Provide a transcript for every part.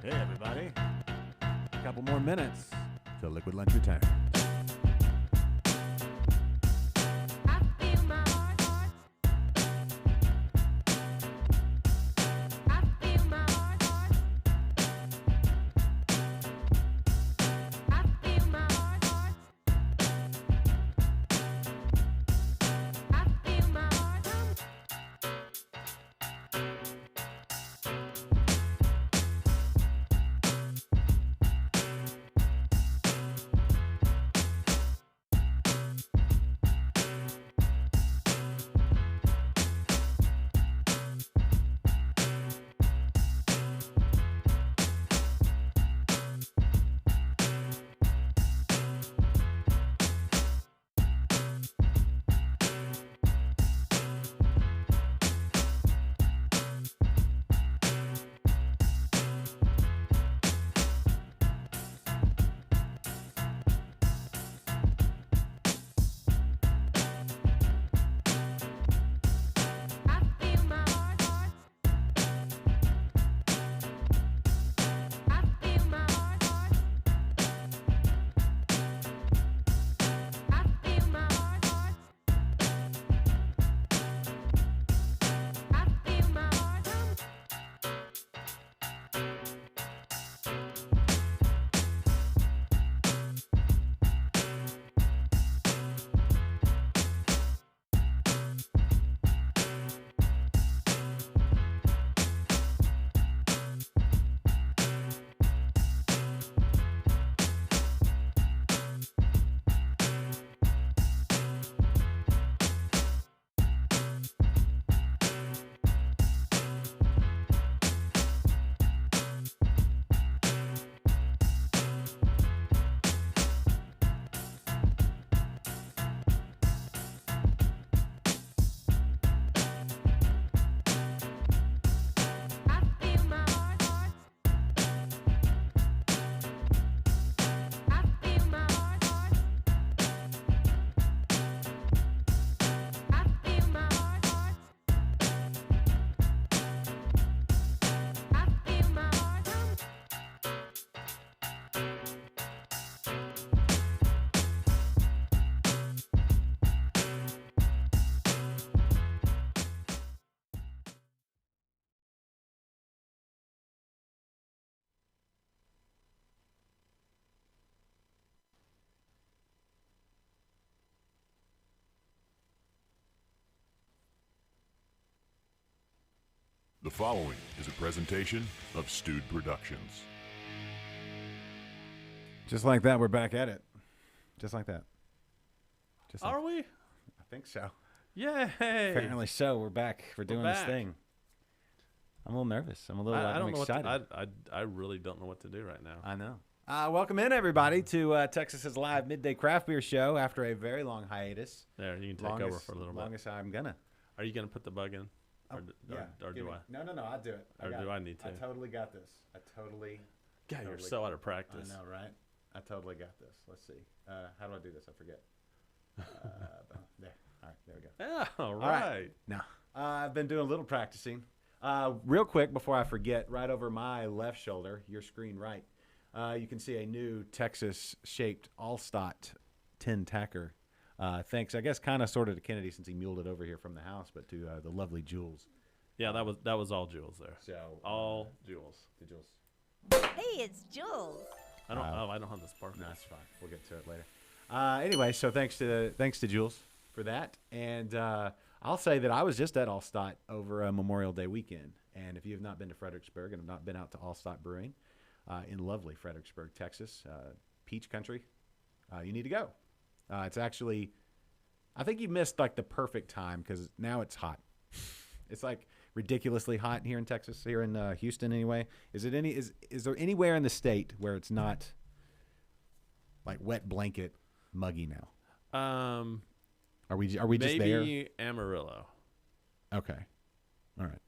Hey, everybody. A couple more minutes till Liquid Lunch returns. The following is a presentation of Stewed Productions. Just like that, we're back at it. Just like that. Just like, Are we? I think so. Yay! Apparently so. We're back. We're doing this back. thing. I'm a little nervous. I'm a little. I don't know excited. what to, I really don't know what to do right now. I know. Welcome in, everybody, to Texas's live midday craft beer show after a very long hiatus. There, you can take over for a little bit. Longest I'm gonna. Are you going to put the bug in? Or, or do I? No, I'll do it. Or do I need to? I totally got this. God, You're so out of practice. I know, right? I totally got this. Let's see. How do I do this? I forget. There. All right, there we go. Yeah, all right. right. Now, I've been doing a little practicing. Real quick before I forget, right over my left shoulder, your screen right, you can see a new Texas-shaped Allstott tin tacker. Thanks, I guess, kind of sort of to Kennedy since he muled it over here from the house, but to the lovely Jules. Yeah, that was all Jules there. So All Jules. the Jules. Hey, it's Jules. I don't. I don't have the spark. No, that's fine. We'll get to it later. Anyway, so thanks to Jules for that, and I'll say that I was just at Allstott over Memorial Day weekend, and if you have not been to Fredericksburg and have not been out to Allstott Brewing in lovely Fredericksburg, Texas, Peach Country, you need to go. It's actually, I think you missed like the perfect time because now it's hot. It's like ridiculously hot here in Texas, here in Houston anyway. Is there anywhere in the state where it's not like wet blanket muggy now? Are we just there? Maybe Amarillo. Okay. All right.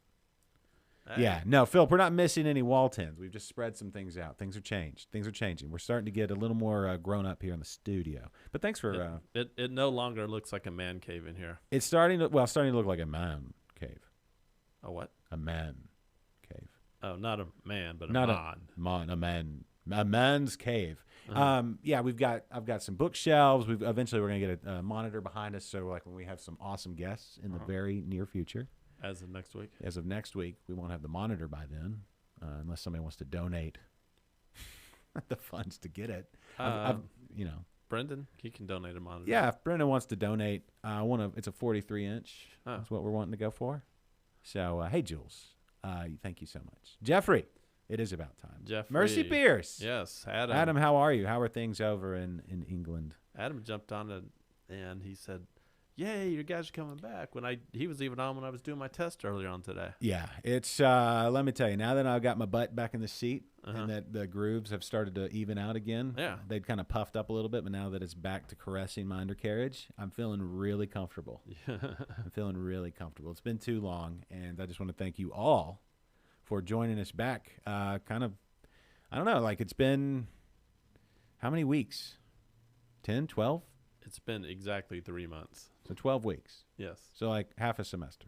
Hey. Yeah. No, Phil, we're not missing any wall tins. We've just spread some things out. Things are changed. Things are changing. We're starting to get a little more grown up here in the studio. But thanks for It no longer looks like a man cave in here. it's starting to look like a man cave. A what? A man cave. Oh, not a man, but a Not mon. a man's cave. Yeah, I've got some bookshelves. Eventually we're gonna get a monitor behind us, so like when we have some awesome guests in the very near future. As of next week. As of next week, we won't have the monitor by then, unless somebody wants to donate the funds to get it. Brendan, he can donate a monitor. Yeah, if Brendan wants to donate, it's a 43-inch. Oh. That's what we're wanting to go for. So, hey, Jules, thank you so much. Jeffrey, it is about time. Jeffrey. Mercy Pierce. Yes, Adam. Adam, how are you? How are things over in England? Adam jumped on it, and he said, "Yay, you guys are coming back." He was even on when I was doing my test earlier on today. Yeah, it's let me tell you, now that I've got my butt back in the seat and that the grooves have started to even out again, they'd kind of puffed up a little bit, but now that it's back to caressing my undercarriage, I'm feeling really comfortable. I'm feeling really comfortable. It's been too long, and I just want to thank you all for joining us back. I don't know, like it's been how many weeks? 10, 12? It's been exactly 3 months. So 12 weeks. Yes. So like half a semester.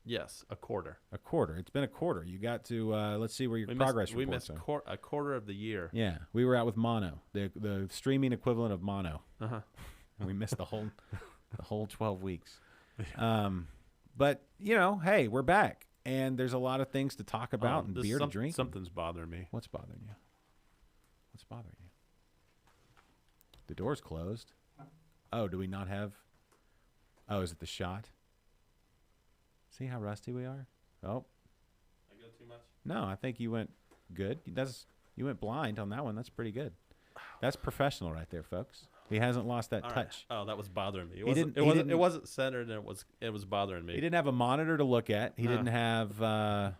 Yes, a quarter. A quarter. It's been a quarter. You got to let's see where your progress We reports missed are. a quarter of the year. Yeah, we were out with Mono, the streaming equivalent of Mono, Uh-huh. and we missed the whole 12 weeks. But hey, we're back, and there's a lot of things to talk about and beer to drink. Something's bothering me. What's bothering you? What's bothering you? The door's closed. Oh, do we not have? Oh, is it the shot? See how rusty we are? Oh. I go too much? No, I think you went good. You went blind on that one. That's pretty good. That's professional right there, folks. He hasn't lost that All touch. Right. Oh, that was bothering me. It It wasn't centered, and it was bothering me. He didn't have a monitor to look at. He No. didn't have, and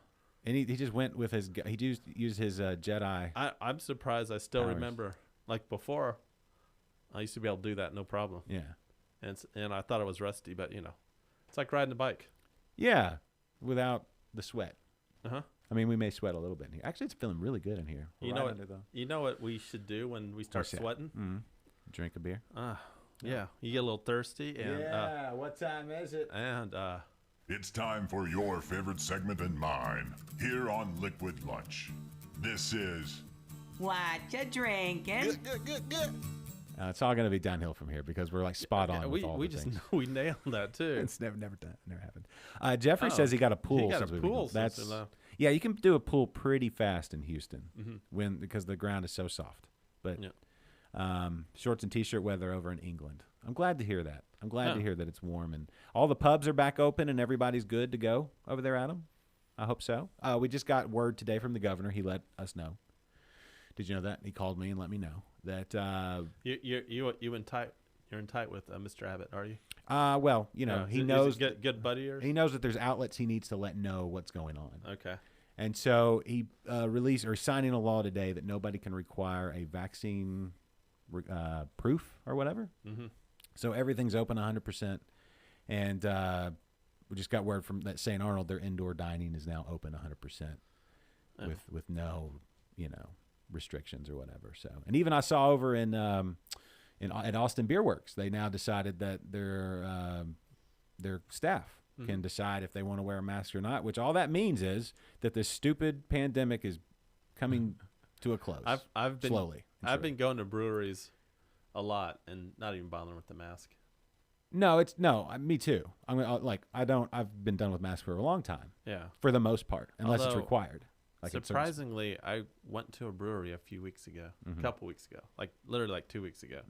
he just went with his. He used his Jedi. I'm surprised. I still Powers. remember, like before, I used to be able to do that no problem. Yeah. And I thought it was rusty, but it's like riding a bike. Yeah, without the sweat. Uh-huh. I mean, we may sweat a little bit in here. Actually, it's feeling really good in here. You Right know what? under the- You know what we should do when we start What's that? sweating? Drink a beer. Yeah, you get a little thirsty, and what time is it? It's time for your favorite segment and mine here on Liquid Lunch. This is What you drinking? It's all going to be downhill from here because we're like spot on with all we the just things. we nailed that too. It's never happened. Jeffrey says he got a pool. He got since a we've been pool gone. since we left. Yeah, you can do a pool pretty fast in Houston because the ground is so soft. But shorts and t-shirt weather over in England. I'm glad to hear that. I'm glad to hear that it's warm and all the pubs are back open and everybody's good to go over there, Adam. I hope so. We just got word today from the governor. He let us know. Did you know that? He called me and let me know that. You're in tight with Mr. Abbott, are you? Well, he knows good buddy of yours? he knows that there's outlets he needs to let know what's going on. Okay. And so he signing a law today that nobody can require a vaccine proof or whatever. Mm-hmm. So everything's open 100%. And we just got word from that St. Arnold, their indoor dining is now open 100% with no, restrictions or whatever. So, and even I saw over at Austin Beer Works, they now decided that their staff can decide if they want to wear a mask or not, which all that means is that this stupid pandemic is coming to a close. I've been slowly. I've been going to breweries a lot and not even bothering with the mask. No, me too. I've been done with masks for a long time. Yeah. For the most part, unless it's Although, required. Like surprisingly, I went to a brewery a few weeks ago, a couple weeks ago, literally 2 weeks ago,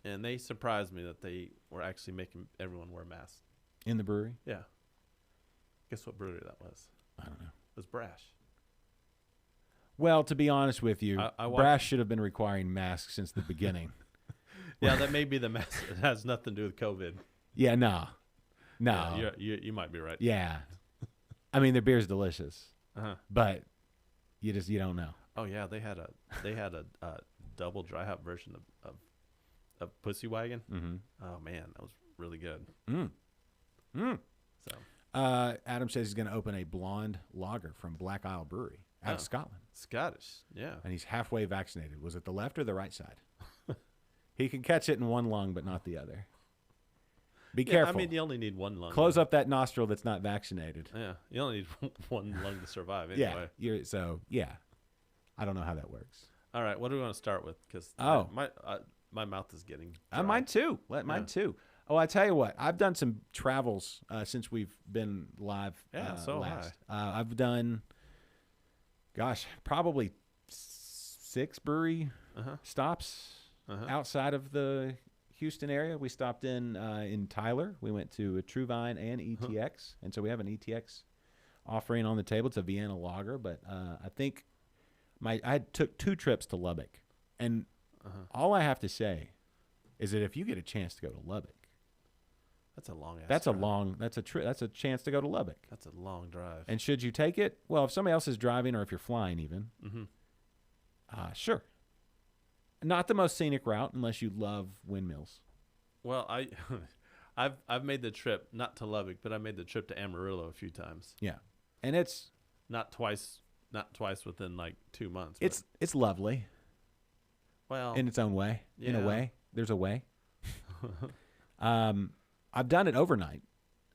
and they surprised me that they were actually making everyone wear masks. In the brewery? Yeah. Guess what brewery that was? I don't know. It was Brash. Well, to be honest with you, I Brash should have been requiring masks since the beginning. Yeah, that may be the mask. It has nothing to do with COVID. Yeah, no. Yeah, you might be right. Yeah. I mean, their beer's delicious, but you don't know. Oh yeah, they had a double dry hop version of Pussy Wagon. Mm-hmm. Oh man, that was really good. So Adam says he's going to open a blonde lager from Black Isle Brewery out of Scotland. Scottish, yeah. And he's halfway vaccinated. Was it the left or the right side? He can catch it in one lung, but not the other. Be Yeah, careful. I mean, you only need one lung. Close up that nostril that's not vaccinated. Yeah, you only need one lung to survive anyway. Yeah. I don't know how that works. All right, what do we want to start with? Because my mouth is getting dry. Mine too. Mine too. Oh, I tell you what. I've done some travels since we've been live. Yeah, so have last. I've done, probably 6 brewery stops outside of the Houston area. We stopped in Tyler. We went to a True Vine and ETX, and so we have an ETX offering on the table. It's a Vienna lager, but I think I took 2 trips to Lubbock, and all I have to say is that if you get a chance to go to Lubbock, That's a long. that's a chance to go to Lubbock. That's a long drive. And should you take it? Well, if somebody else is driving or if you're flying even, sure. Not the most scenic route unless you love windmills. Well, I've made the trip not to Lubbock, but I made the trip to Amarillo a few times. Yeah. And it's Not twice within like 2 months. it's lovely well, in its own way. In a yeah. way. There's a way. I've done it overnight.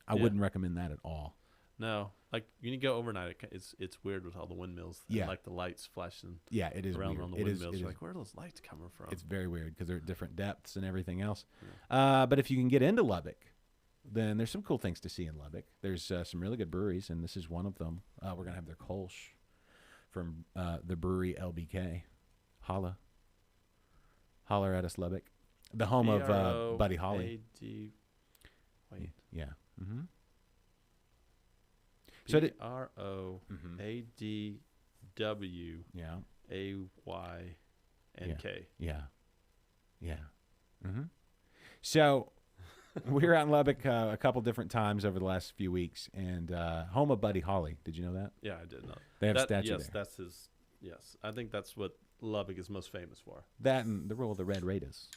I Yeah. wouldn't recommend that at all. no, like when you go overnight, it's weird with all the windmills. Yeah. And like the lights flashing Yeah, it is around weird. on the It is- windmills. it You're is- like, where are those lights coming from? It's very weird because they're at different depths and everything else. But if you can get into Lubbock, then there's some cool things to see in Lubbock. There's some really good breweries, and this is one of them. We're going to have their Kolsch from the brewery LBK. Holler at us, Lubbock. The home of Buddy Holly. Wait. Yeah. Mm-hmm. So did- Yeah. BROADWAYNK. Yeah. Yeah. Mm-hmm. So we were out in Lubbock a couple different times over the last few weeks, and home of Buddy Holly. Did you know that? Yeah, I did know. They have a statue yes, there. that's his. Yes, I think that's what Lubbock is most famous for. That and the role of the Red Raiders.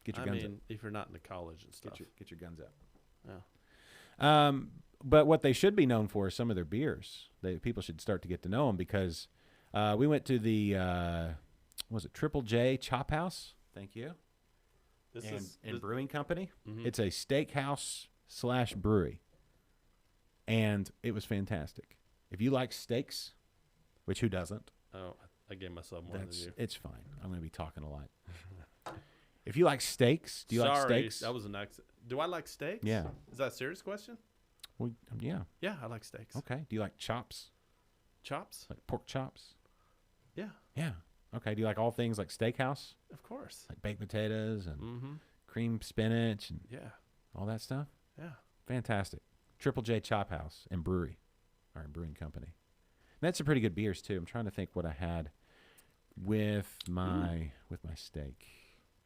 Get your I guns mean, if you're not into college and up. stuff. Get your guns up. Yeah. But what they should be known for is some of their beers. People should start to get to know them because we went to the was it Triple J Chop House? Thank you. This and brewing company. Mhm. It's a steakhouse / brewery, and it was fantastic. If you like steaks, which who doesn't? Oh, I gave myself more than you. It's fine. I'm going to be talking a lot. If you like steaks, do you like Sorry, steaks? that was an accident. Do I like steaks? Yeah. Is that a serious question? Well, yeah. Yeah, I like steaks. Okay. Do you like chops? Chops? Like pork chops? Yeah, Yeah. Okay. Do you like all things like steakhouse? of course. Like baked potatoes and Mm-hmm. cream spinach and Yeah, all that stuff? yeah. Fantastic. Triple J Chop House and Brewery, or brewing company. And that's some pretty good beers too. I'm trying to think what I had with my steak.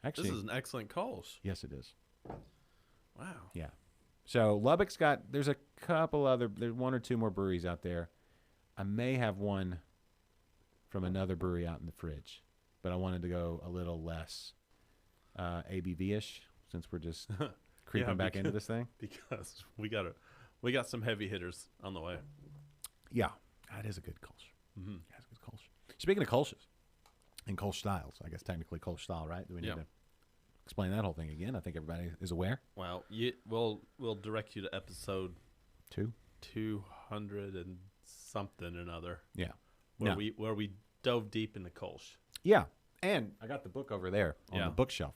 Actually, This is an excellent Kolsch. yes, it is. Wow. Yeah. So Lubbock's there's a couple there's 1 or 2 more breweries out there. I may have one from another brewery out in the fridge, but I wanted to go a little less ABV-ish since we're just creeping Yeah, back into this thing. Because we got some heavy hitters on the way. Yeah, that is a good Kolsch. Mm-hmm. That's a good Kolsch. Speaking of Kolsch's and Kolsch styles, I guess technically Kolsch style, right? Do we need Yeah. to explain that whole thing again? I think everybody is aware. Well, we'll direct you to episode 200 and something or another Yeah. where Yeah. we dove deep into Kolsch. Yeah. And I got the book over there on Yeah. the bookshelf.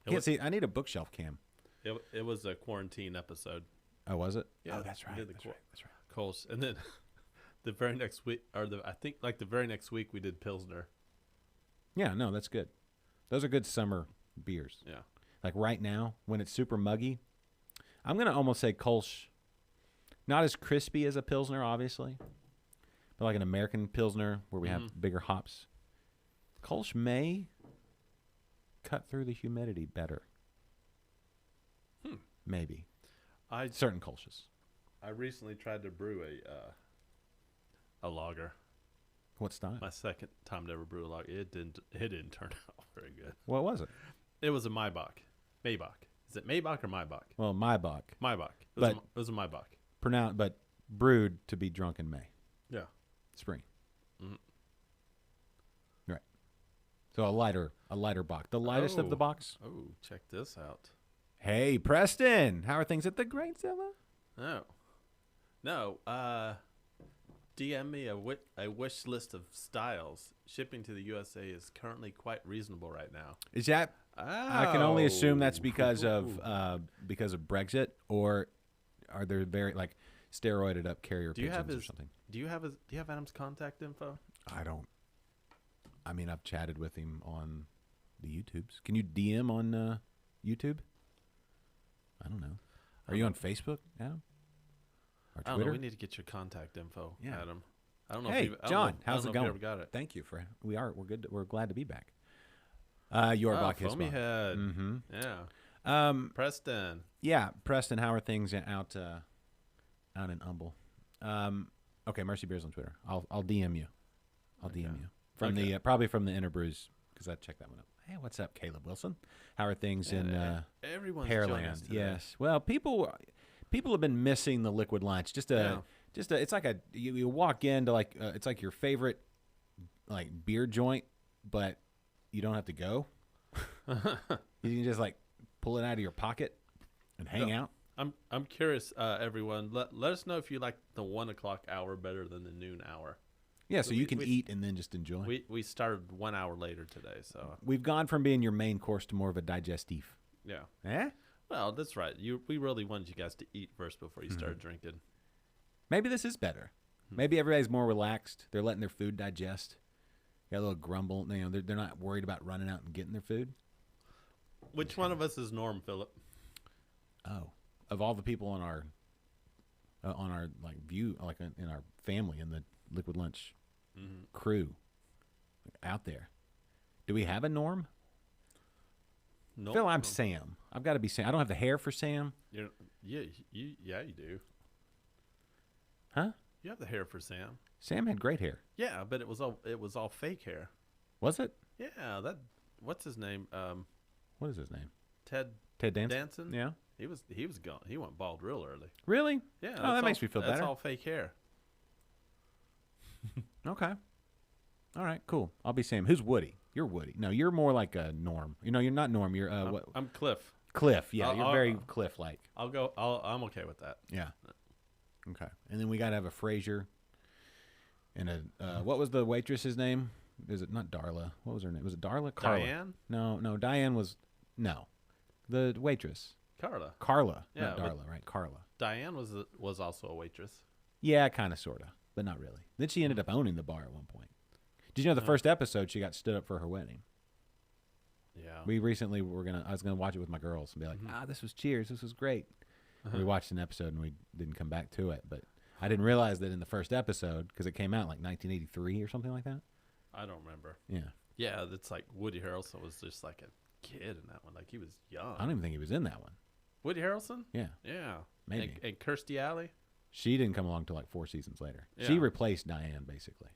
It Can't was- see. I need a bookshelf cam. It was a quarantine episode. Oh, was it? Yeah, Oh, that's we right. did the That's qu- right. That's right. Kolsch, and then the very next week, I think like the very next week we did Pilsner. Yeah, no, that's good. Those are good summer beers. Yeah. Like right now, when it's super muggy, I'm going to almost say Kolsch, not as crispy as a Pilsner, obviously, but like an American Pilsner where we have bigger hops. Kolsch may cut through the humidity better. Maybe. Certain Kolsch's. I recently tried to brew a lager. What style? My second time to ever brew a lager. It didn't turn out very good. What was it? It was a Maybach. Is it Maybach or Maybach? Well, Maybach. Maybach. But- It was a Maybach. But brewed to be drunk in May. Yeah. Spring. Mhm. Right. So a lighter box. The lightest of the Oh. box. Oh, check this out. Hey, Preston. How are things at the Great Zilla? Oh. No. DM me a wish list of styles. Shipping to the USA is currently quite reasonable right now. Is that? I can only assume that's because of Brexit, or are there very like steroided up carrier Do you pigeons have or his? something? Do you have Adam's contact info? I don't. I mean, I've chatted with him on the YouTubes. Can you DM on YouTube? I don't know. Are you on Facebook, Adam? Or I don't know. Twitter? We need to get your contact info, Yeah. Adam. I don't know. Hey, if you've, I don't John, know, I how's don't it know if going? you ever got it. Thank you for. We're good. We're glad to be back. Your Bach Foamy head. Mm-hmm. Yeah. Preston. Yeah, Preston. How are things out in Humble? Okay, Mercy Beers on Twitter. I'll DM you. I'll DM you from the probably from the Interbrews because I checked that one up. Hey, what's up, Caleb Wilson? How are things in Everyone's joining us Pearland? today. Yes. Well, people have been missing the Liquid Lunch. It's like you walk into like it's like your favorite like beer joint, but you don't have to go. You can just like pull it out of your pocket and hang out. I'm curious, everyone. Let us know if you like the 1 o'clock hour better than the noon hour. Yeah, so you we- can we- eat and then just enjoy. We started 1 hour later today, so We've gone from being your main course to more of a digestif. yeah. Eh? Well, that's right. We really wanted you guys to eat first before you started drinking. Maybe this is better. Maybe everybody's more relaxed. They're letting their food digest. Got a little grumble. You know, they're not worried about running out and getting their food. Which one of us is Norm, Philip? Oh, of all the people on our like view, like in our family in the Liquid Lunch crew out there, do we have a Norm? No. Phil, I'm Sam. I've got to be Sam. I don't have the hair for Sam. You do. Huh? You have the hair for Sam. Sam had great hair. Yeah, but it was all fake hair. Was it? Yeah, what's his name? What is his name? Ted Danson? Danson. Yeah. He was gone. He went bald real early. Really? Yeah. Oh, that makes me feel That's better. all fake hair. Okay. All right, cool. I'll be Sam. Who's Woody? You're Woody. No, you're more like a Norm. You know, you're not Norm. You're what? I'm Cliff. Cliff. Yeah, I'll- you're I'll- very Cliff-like. I'm okay with that. Yeah. Okay. And then we got to have a Frasier and a what was the waitress's name? Is it not Darla? What was her name? Was it Darla? Carla. Diane? No, Diane was the waitress. Carla. Not Yeah, but- Darla, right? Carla. Diane was also a waitress. Yeah, kind of, sort of, but not really. Then she ended up owning the bar at one point. Did you know the first episode she got stood up for her wedding? Yeah. We recently I was gonna watch it with my girls and be like, this was Cheers, this was great. We watched an episode and we didn't come back to it, but I didn't realize that in the first episode because it came out like 1983 or something like that. I don't remember. Yeah, Yeah, that's like Woody Harrelson was just like a kid in that one. Like he was young. I don't even think he was in that one. Woody Harrelson? Yeah, Yeah. Maybe. And Kirstie Alley? she didn't come along till like 4 seasons later. Yeah. She replaced Diane basically,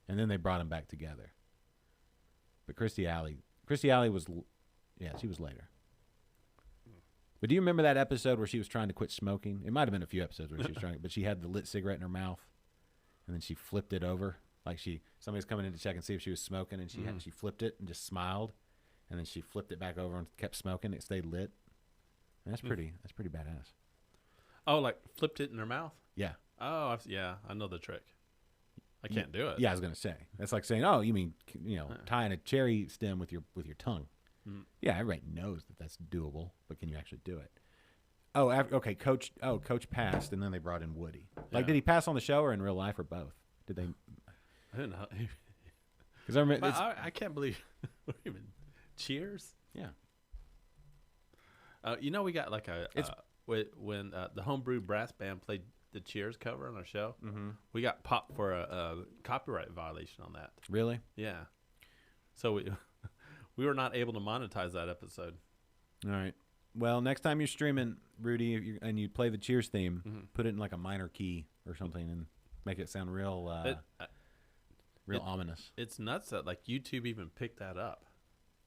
and then they brought them back together. But Kirstie Alley was, she was later. But do you remember that episode where she was trying to quit smoking? It might have been a few episodes where she was trying, but she had the lit cigarette in her mouth, and then she flipped it over. Like somebody's coming in to check and see if she was smoking, and she flipped it and just smiled, and then she flipped it back over and kept smoking. It stayed lit. And that's pretty badass. Oh, like flipped it in her mouth? Yeah. Oh, I know the trick. I can't do it. Yeah, I was gonna say that's like saying, oh, you mean tying a cherry stem with your tongue? Yeah, everybody knows that that's doable, but can you actually do it? Oh, okay. Coach passed, and then they brought in Woody. Like, Yeah. did he pass on the show or in real life or both? Did they? I don't know. Because I remember. But I can't believe. What do you mean? Cheers? Yeah. We got like when the homebrew brass band played the Cheers cover on our show. We got popped for a copyright violation on that. Really? Yeah. So we were not able to monetize that episode. All right. Well, next time you're streaming, Rudy, and you play the Cheers theme, put it in like a minor key or something, and make it sound real ominous. It's nuts that like YouTube even picked that up.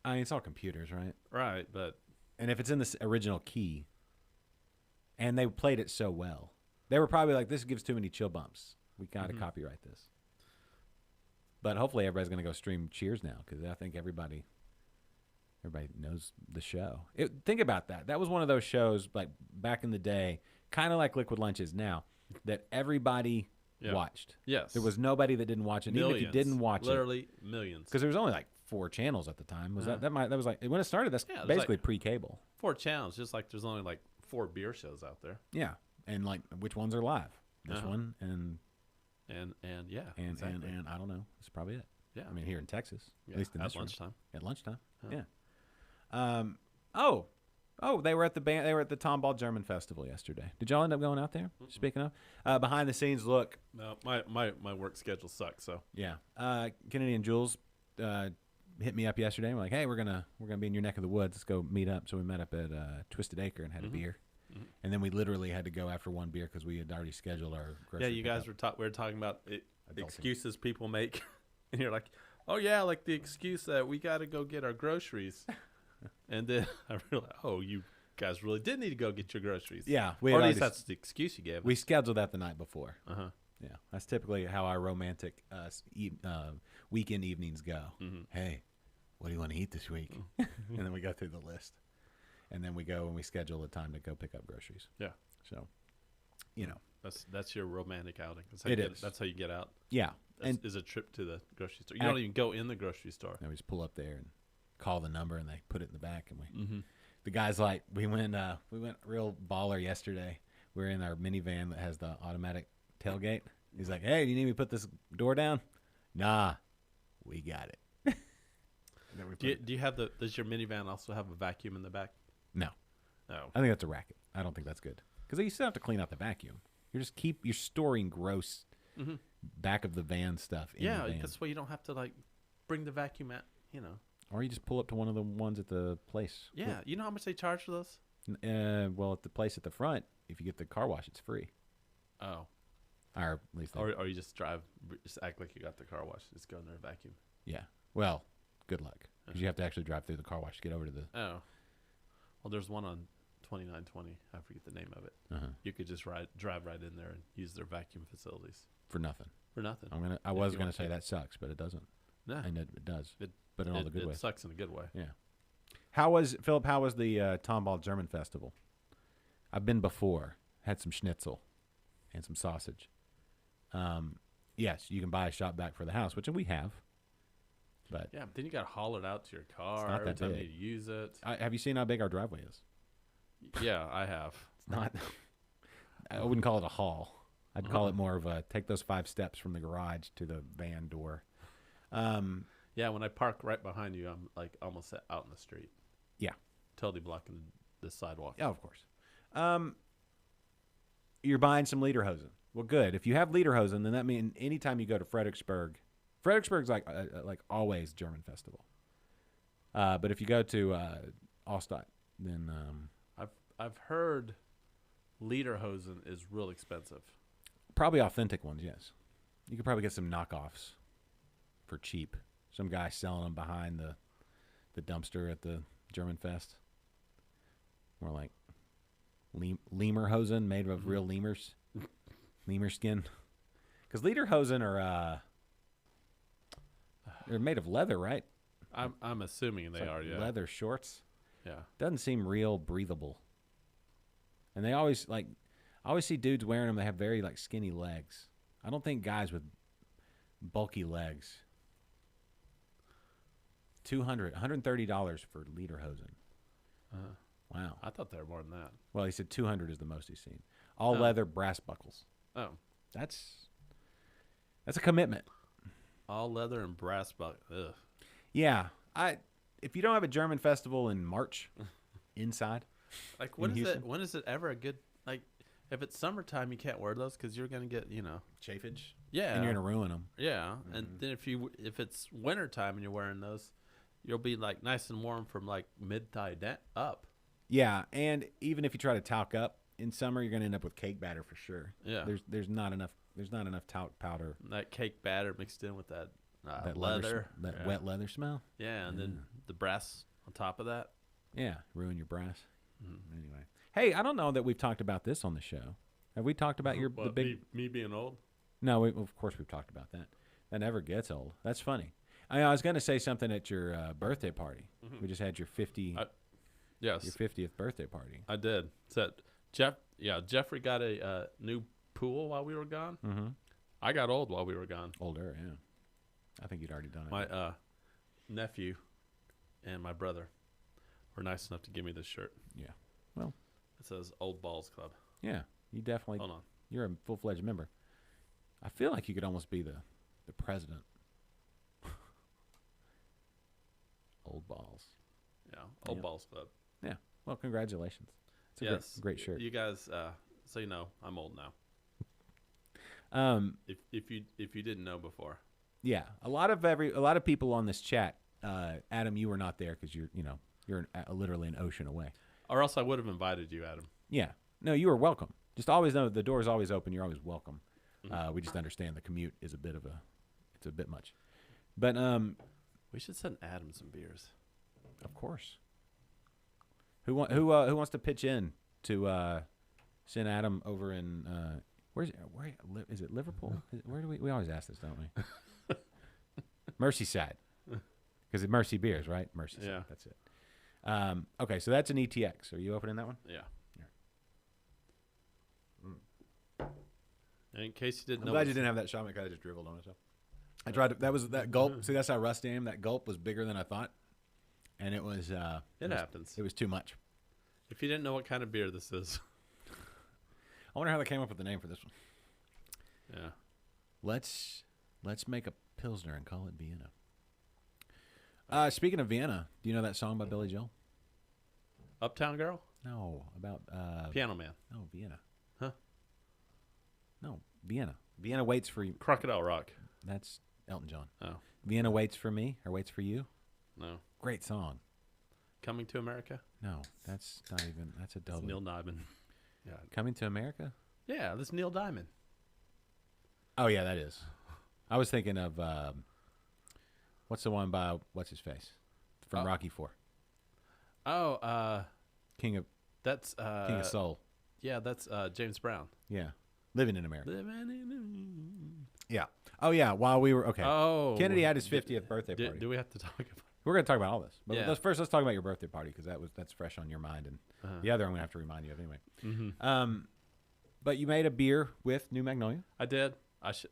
I mean, it's all computers, right? Right, but And if it's in this original key, and they played it so well, they were probably like, "This gives too many chill bumps. We got to copyright this." But hopefully, everybody's going to go stream Cheers now because I think everybody Everybody knows the show. Think about that. That was one of those shows like back in the day, kind of like Liquid Lunch is now, that everybody watched. Yes. There was nobody that didn't watch it. Millions. Even if you didn't watch literally millions. because there was only like 4 channels at the time. Was that was like when it started? That's Yeah, it was basically like- pre-cable. 4 channels, just like there's only like 4 beer shows out there. Yeah, and like which ones are live? This one and Yeah, and, exactly. and I don't know. That's probably it. Yeah. I mean here in Texas, Yeah, at least in at this room. lunchtime. At lunchtime. Yeah. Yeah. They were at the band. They were at the Tomball German Festival yesterday. Did y'all end up going out there? Speaking of, behind the scenes look. No, my work schedule sucks. So Yeah. Kennedy and Jules hit me up yesterday. We're like, hey, we're gonna be in your neck of the woods. Let's go meet up. So we met up at Twisted Acre and had a beer. And then we literally had to go after one beer because we had already scheduled our. yeah, grocery you guys pickup. we were talking about Adulting. excuses people make, and you're like, oh yeah, like the excuse that we got to go get our groceries, and then I realized, oh, you guys really did need to go get your groceries. Yeah, or at least that's the excuse you gave. we scheduled that the night before. Uh-huh. Yeah, that's typically how our romantic weekend evenings go. Hey, what do you want to eat this week? And then we go through the list, and then we go and we schedule a time to go pick up groceries. Yeah, So, that's your romantic outing. That's how It you get, is. That's how you get out. yeah, and Is a trip to the grocery store. You Ac- don't even go in the grocery store. we just pull up there and call the number, and they put it in the back, and we. The guy's like, we went real baller yesterday. We're in our minivan that has the automatic tailgate. He's like, hey, do you need me to put this door down? Nah, we got it. And then we put it- Do you have does your minivan also have a vacuum in the back? No, No. I think that's a racket. I don't think that's good because you still have to clean out the vacuum. You're storing gross back of the van stuff in Yeah, the van. that's why you don't have to like bring the vacuum out. You know. Or you just pull up to one of the ones at the place. Yeah, you know how much they charge for those? Well, at the place at the front, if you get the car wash, it's free. Oh. Or at least, Or you just just act like you got the car wash. Just go in there and vacuum. yeah. Well, good luck because you have to actually drive through the car wash to get over to the. Oh. Well, there's one on 2920. I forget the name of it. You could just drive right in there and use their vacuum facilities For nothing. for nothing. I If was you gonna want say to. that sucks, but it doesn't. No, And it does. It- but in all the good it ways. sucks in a good way. Yeah. How was Philip? How was the Tomball German Festival? I've been before. Had some schnitzel and some sausage. Yes, you can buy a shop vac for the house, which we have. But Yeah, but then you got to haul it out to your car not every that time big. you use it. have you seen how big our driveway is? Yeah, I have. It's not. I wouldn't call it a haul. I'd call it more of a take those 5 steps from the garage to the van door. Yeah, when I park right behind you, I'm like almost out in the street, Yeah. totally blocking the sidewalk. Yeah, of course. You're buying some lederhosen. Well, good. If you have lederhosen, then that means anytime you go to Fredericksburg, Fredericksburg's like always German festival. But if you go to Allstadt, then I've heard lederhosen is real expensive. probably authentic ones. Yes, you could probably get some knockoffs for cheap. Some guy selling them behind the dumpster at the German Fest. More like lemurhosen made of real lemurs, lemur skin. Because lederhosen are they're made of leather, right? I'm assuming they It's like are. Yeah. leather shorts. Yeah. Doesn't seem real breathable. And they always I always see dudes wearing them. They have very like skinny legs. I don't think guys with bulky legs. $130 for lederhosen. Wow. I thought they were more than that. Well, he said 200 is the most he's seen. All leather brass buckles. Oh, That's a commitment. all leather and brass buck. Ugh. Yeah. If you don't have a German festival in March inside, Like when In is Houston? it? When is it ever a good like? If it's summertime, you can't wear those because you're gonna get chafage, yeah, and you're gonna ruin them. yeah. And then if it's wintertime and you're wearing those, you'll be like nice and warm from like mid thigh up. Yeah, and even if you try to talc up in summer, you're gonna end up with cake batter for sure. Yeah. There's not enough talc powder. That cake batter mixed in with that That leather, that yeah. wet leather smell. Yeah, and then the brass on top of that. Yeah, ruin your brass. Anyway, hey, I don't know that we've talked about this on the show. Have we talked about the big? me being old. No, of course we've talked about that. That never gets old. That's funny. I was going to say something at your birthday party. We just had your 50th birthday party. I did. So Jeffrey got a new pool while we were gone. Mm-hmm. I got old while we were gone. Older, yeah. I think you'd already done it. My nephew and my brother were nice enough to give me this shirt. Yeah. Well, It says Old Balls Club. yeah. You definitely. Hold on. You're a full-fledged member. I feel like you could almost be the president. Old balls. Yeah, Old Yep. Balls Club. Yeah. Well, congratulations. It's a Yes, great shirt. You guys, so you know, I'm old now. If you didn't know before. Yeah. A lot of people on this chat. Adam, you were not there because you're literally an ocean away. Or else I would have invited you, Adam. Yeah. No, you are welcome. Just always know the door is always open. You're always welcome. We just understand the commute is a bit much. But We should send Adam some beers. of course. Who wants to pitch in to send Adam over in where is it Liverpool? Where do we always ask this, don't we? Merseyside. Because it's Mercy Beers, right? Merseyside. Yeah. That's it. Okay, so that's an ETX. Are you opening that one? Yeah. And in case you didn't I'm know, glad you didn't have that shot. I just dribbled on myself. I tried to, that gulp. See, that's how rusty I am. That gulp was bigger than I thought, and it was. It happens. It was too much. If you didn't know what kind of beer this is, I wonder how they came up with the name for this one. yeah. Let's make a pilsner and call it Vienna. Speaking of Vienna, do you know that song by Billy Joel? Uptown Girl, No, about Piano Man, no Vienna. Huh? No, Vienna. Vienna waits for you. Crocodile Rock. That's Elton John. Oh Vienna waits for me or waits for you. no, Great song. Coming to America. No, that's not even. That's a It's double. Neil Diamond. Yeah, Coming to America. yeah, this Neil Diamond. Oh yeah, that is. I was thinking of what's the one by what's his face from Rocky IV. Oh, King of that's Soul. Yeah, that's James Brown. Yeah, Living in America. Living in Yeah. Oh yeah. While we were okay. Oh, Kennedy had his 50th birthday party. Do we have to talk about? We're gonna talk about all this, but Yeah. let's talk about your birthday party because that's fresh on your mind, and the other I'm gonna have to remind you of anyway. Mm-hmm. But you made a beer with New Magnolia. I did.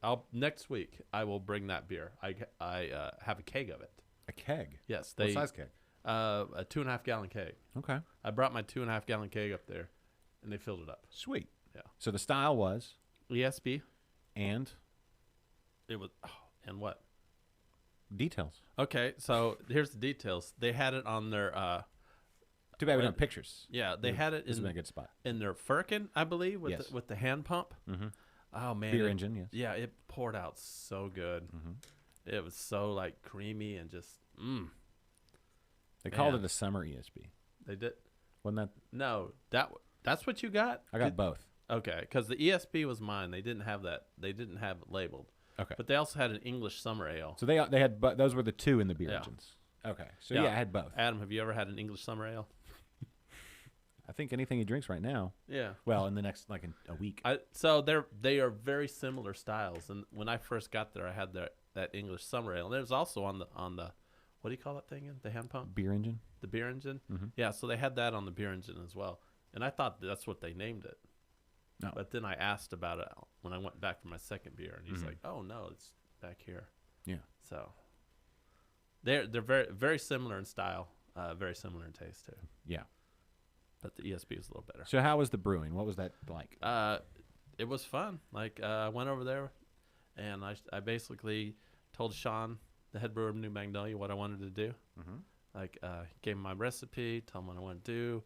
I'll next week. I will bring that beer. I have a keg of it. A keg. Yes, What size keg? a 2.5 gallon keg. Okay. I brought my 2.5 gallon keg up there, and they filled it up. Sweet. Yeah. So the style was ESB. and It was. Oh, and what? details. Okay, so here's the details. They had it on their. Too bad we When- don't have pictures. Yeah, they had it This has been a in good spot. their firkin, I believe, with Yes. the hand pump. Mm-hmm. Oh man, Beer it- engine. Yes. Yeah, it poured out so good. Mm-hmm. It was so like creamy and just They called Man. it a summer ESB. They did. Wasn't that? No, that's what you got. I got both. Okay, because the ESB was mine. They didn't have that. They didn't have it labeled. Okay. But they also had an English summer ale. So they had those were the two in the beer Yeah. engines. Okay. So yeah, I had both. Adam, have you ever had an English summer ale? I think anything he drinks right now. Yeah. Well, in the next in a week. So they are very similar styles. And when I first got there, I had that English summer ale. And it was also on the what do you call that thing? The hand pump, Beer engine. the beer engine. Mhm. Yeah. So they had that on the beer engine as well. And I thought that's what they named it. No. But then I asked about it when I went back for my second beer, and he's like, "Oh no, it's back here." Yeah. So they're very very similar in style, very similar in taste too. Yeah. But the ESB is a little better. So how was the brewing? What was that like? It was fun. Like I went over there, and I basically told Sean, the head brewer of New Magnolia, what I wanted to do. Mm-hmm. Like gave him my recipe, told him what I want to do,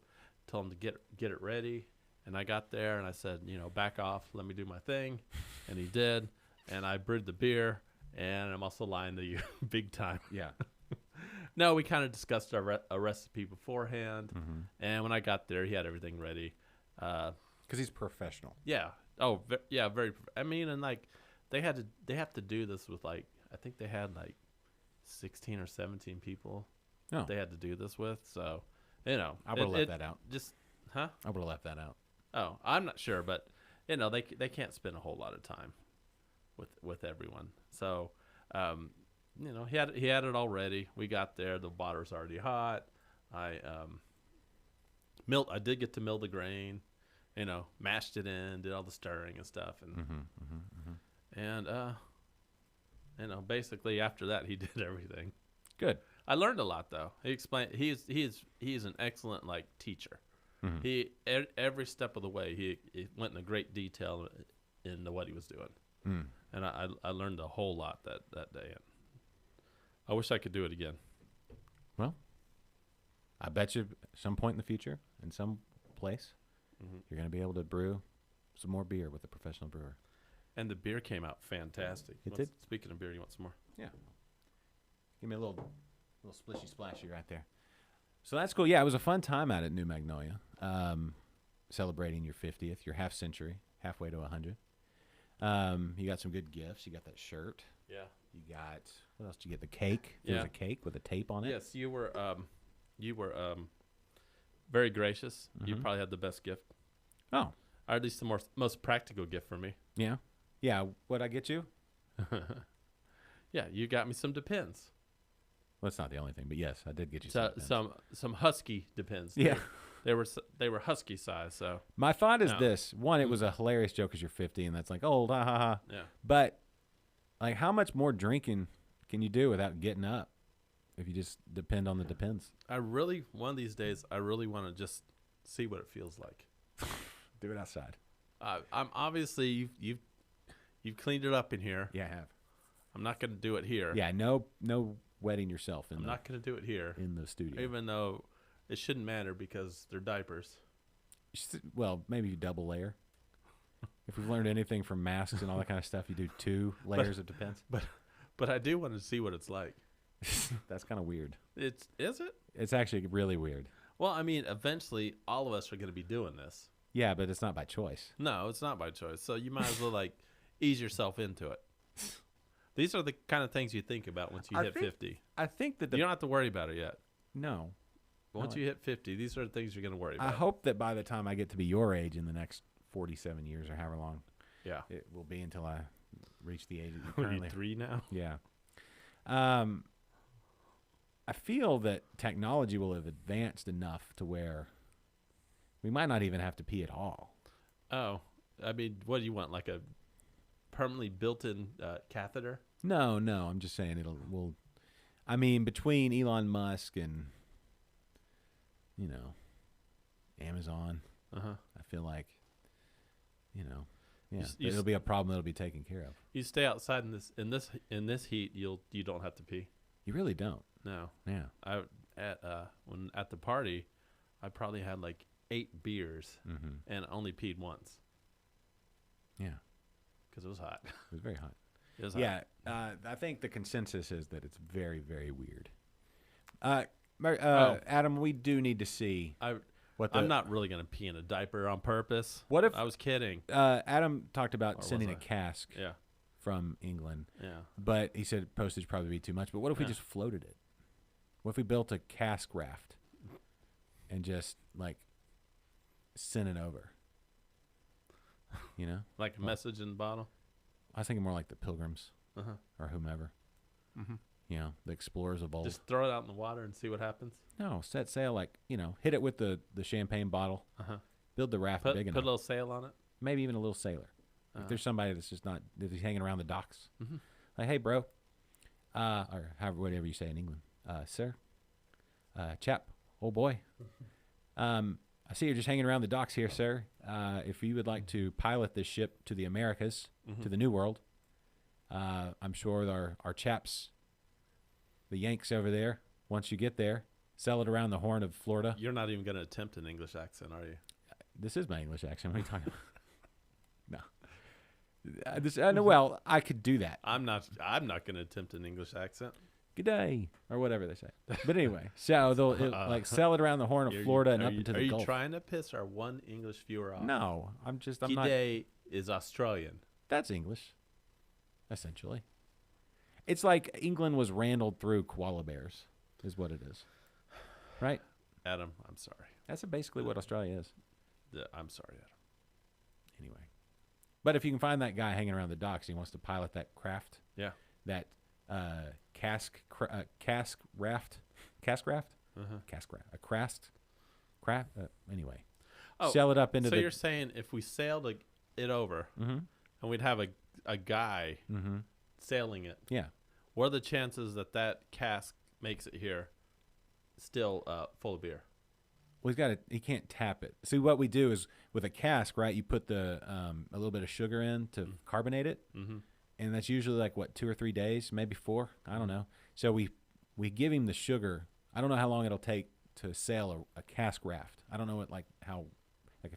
told him to get it ready. And I got there and I said, back off, let me do my thing. And he did. And I brewed the beer. And I'm also lying to you big time. Yeah. No, we kind of discussed a recipe beforehand. Mm-hmm. And when I got there, he had everything ready. Because he's professional. Yeah. Oh, yeah, very. I mean, and like they have to do this with like, I think they had like 16 or 17 people No. they had to do this with. So, I would have left that out. Just, huh? I would have left that out. Oh, I'm not sure, but they can't spend a whole lot of time with everyone. So, he had it all ready. We got there. The water's already hot. I did get to mill the grain. Mashed it in, did all the stirring and stuff, and basically after that he did everything. Good. I learned a lot though. He explained he's an excellent teacher. He every step of the way he went into great detail into what he was doing, and I learned a whole lot that day. And I wish I could do it again. Well, I bet you some point in the future, in some place, you're going to be able to brew some more beer with a professional brewer. And the beer came out fantastic. It did? Speaking of beer, you want some more? Yeah. Give me a little splishy splashy right there. So that's cool. Yeah, it was a fun time out at New Magnolia, celebrating your 50th, your half century, halfway to 100. You got some good gifts. You got that shirt. Yeah. You got, what else did you get? The cake. There was a cake with a tape on it. Yes, you were very gracious. You probably had the best gift, Oh, or at least the most practical gift for me. yeah. Yeah, what'd I get you? Yeah, you got me some Depends. Well, that's not the only thing, but yes, I did get you Some husky Depends. Yeah. They were husky size. So My thought is No. this. One, it was a hilarious joke because you're 50 and that's like old, ha ha ha. yeah. But, how much more drinking can you do without getting up if you just depend on the Depends? One of these days, I really want to just see what it feels like. Do it outside. I'm obviously you've cleaned it up in here. Yeah, I have. I'm not going to do it here. Yeah, no wetting yourself I'm not going to do it here, in the studio. even though it shouldn't matter because they're diapers. Well, maybe you double layer. If we've learned anything from masks and all that kind of stuff, you do 2 layers of Depends. But I do want to see what it's like. That's kind of weird. Is it? It's actually really weird. Well, I mean, eventually all of us are going to be doing this. Yeah, but it's not by choice. No, it's not by choice. So you might as well ease yourself into it. These are the kind of things you think about once you hit 50. I think that You don't have to worry about it yet. no. Once you hit 50, these are the things you're going to worry about. I hope that by the time I get to be your age in the next 47 years or however long Yeah. it will be until I reach the age that you What are you, currently 3 now? Yeah. I feel that technology will have advanced enough to where we might not even have to pee at all. Oh, I mean, what do you want? Like a permanently built-in catheter? No, I'm just saying I mean, between Elon Musk and, Amazon, I feel like, yeah, it'll be a problem that'll be taken care of. You stay outside in this heat, you don't have to pee. You really don't. No. Yeah. When at the party, I probably had 8 beers and only peed once Yeah. because it was hot. It was very hot. It was hot. Yeah, I think the consensus is that it's very, very weird. Adam, we do need to see what I'm not really gonna pee in a diaper on purpose. What if I was kidding? Adam talked about Or sending a was I? cask Yeah, from England, yeah. but he said postage probably be too much. But what if we Yeah. just floated it? What if we built a cask raft and just sent it over? Like a message in the bottle. I was thinking more like the Pilgrims Uh-huh. or whomever. The explorers of old. Just throw it out in the water and see what happens. No, set sail hit it with the champagne bottle. Uh-huh. Build the raft Put big a enough. little sail on it. Maybe even a little sailor. If there's somebody that's just not, if he's hanging around the docks, Mm-hmm. like, hey, bro, or whatever you say in England, sir, chap, old boy, I see you're just hanging around the docks here, sir. If you would like to pilot this ship to the Americas, to the New World, I'm sure our chaps, the Yanks over there, once you get there, sell it around the Horn of Florida. You're not even going to attempt an English accent, are you? This is my English accent. What are you talking about? No. Well, I could do that. I'm not going to attempt an English accent. Good day, or whatever they say. But anyway, so they'll sell it around the Horn of Florida and up into the Gulf. Are you trying to piss our one English viewer off? No, I'm not. G'day is Australian. That's English, essentially. It's like England was randled through koala bears, is what it is. Right? Adam, I'm sorry. That's basically what Australia is. I'm sorry, Adam. Anyway. But if you can find that guy hanging around the docks, he wants to pilot that craft, Yeah. that cask raft, cask raft, a craft. Anyway, sail it up into so the. you're saying if we sailed it over, and we'd have a guy sailing it, Yeah. what are the chances that cask makes it here still full of beer? Well, he can't tap it. See, what we do is with a cask, right? You put a little bit of sugar in to carbonate it, and that's usually like 2 or 3 days, maybe 4. I don't know. So we give him the sugar. I don't know how long it'll take to sail a cask raft. I don't know if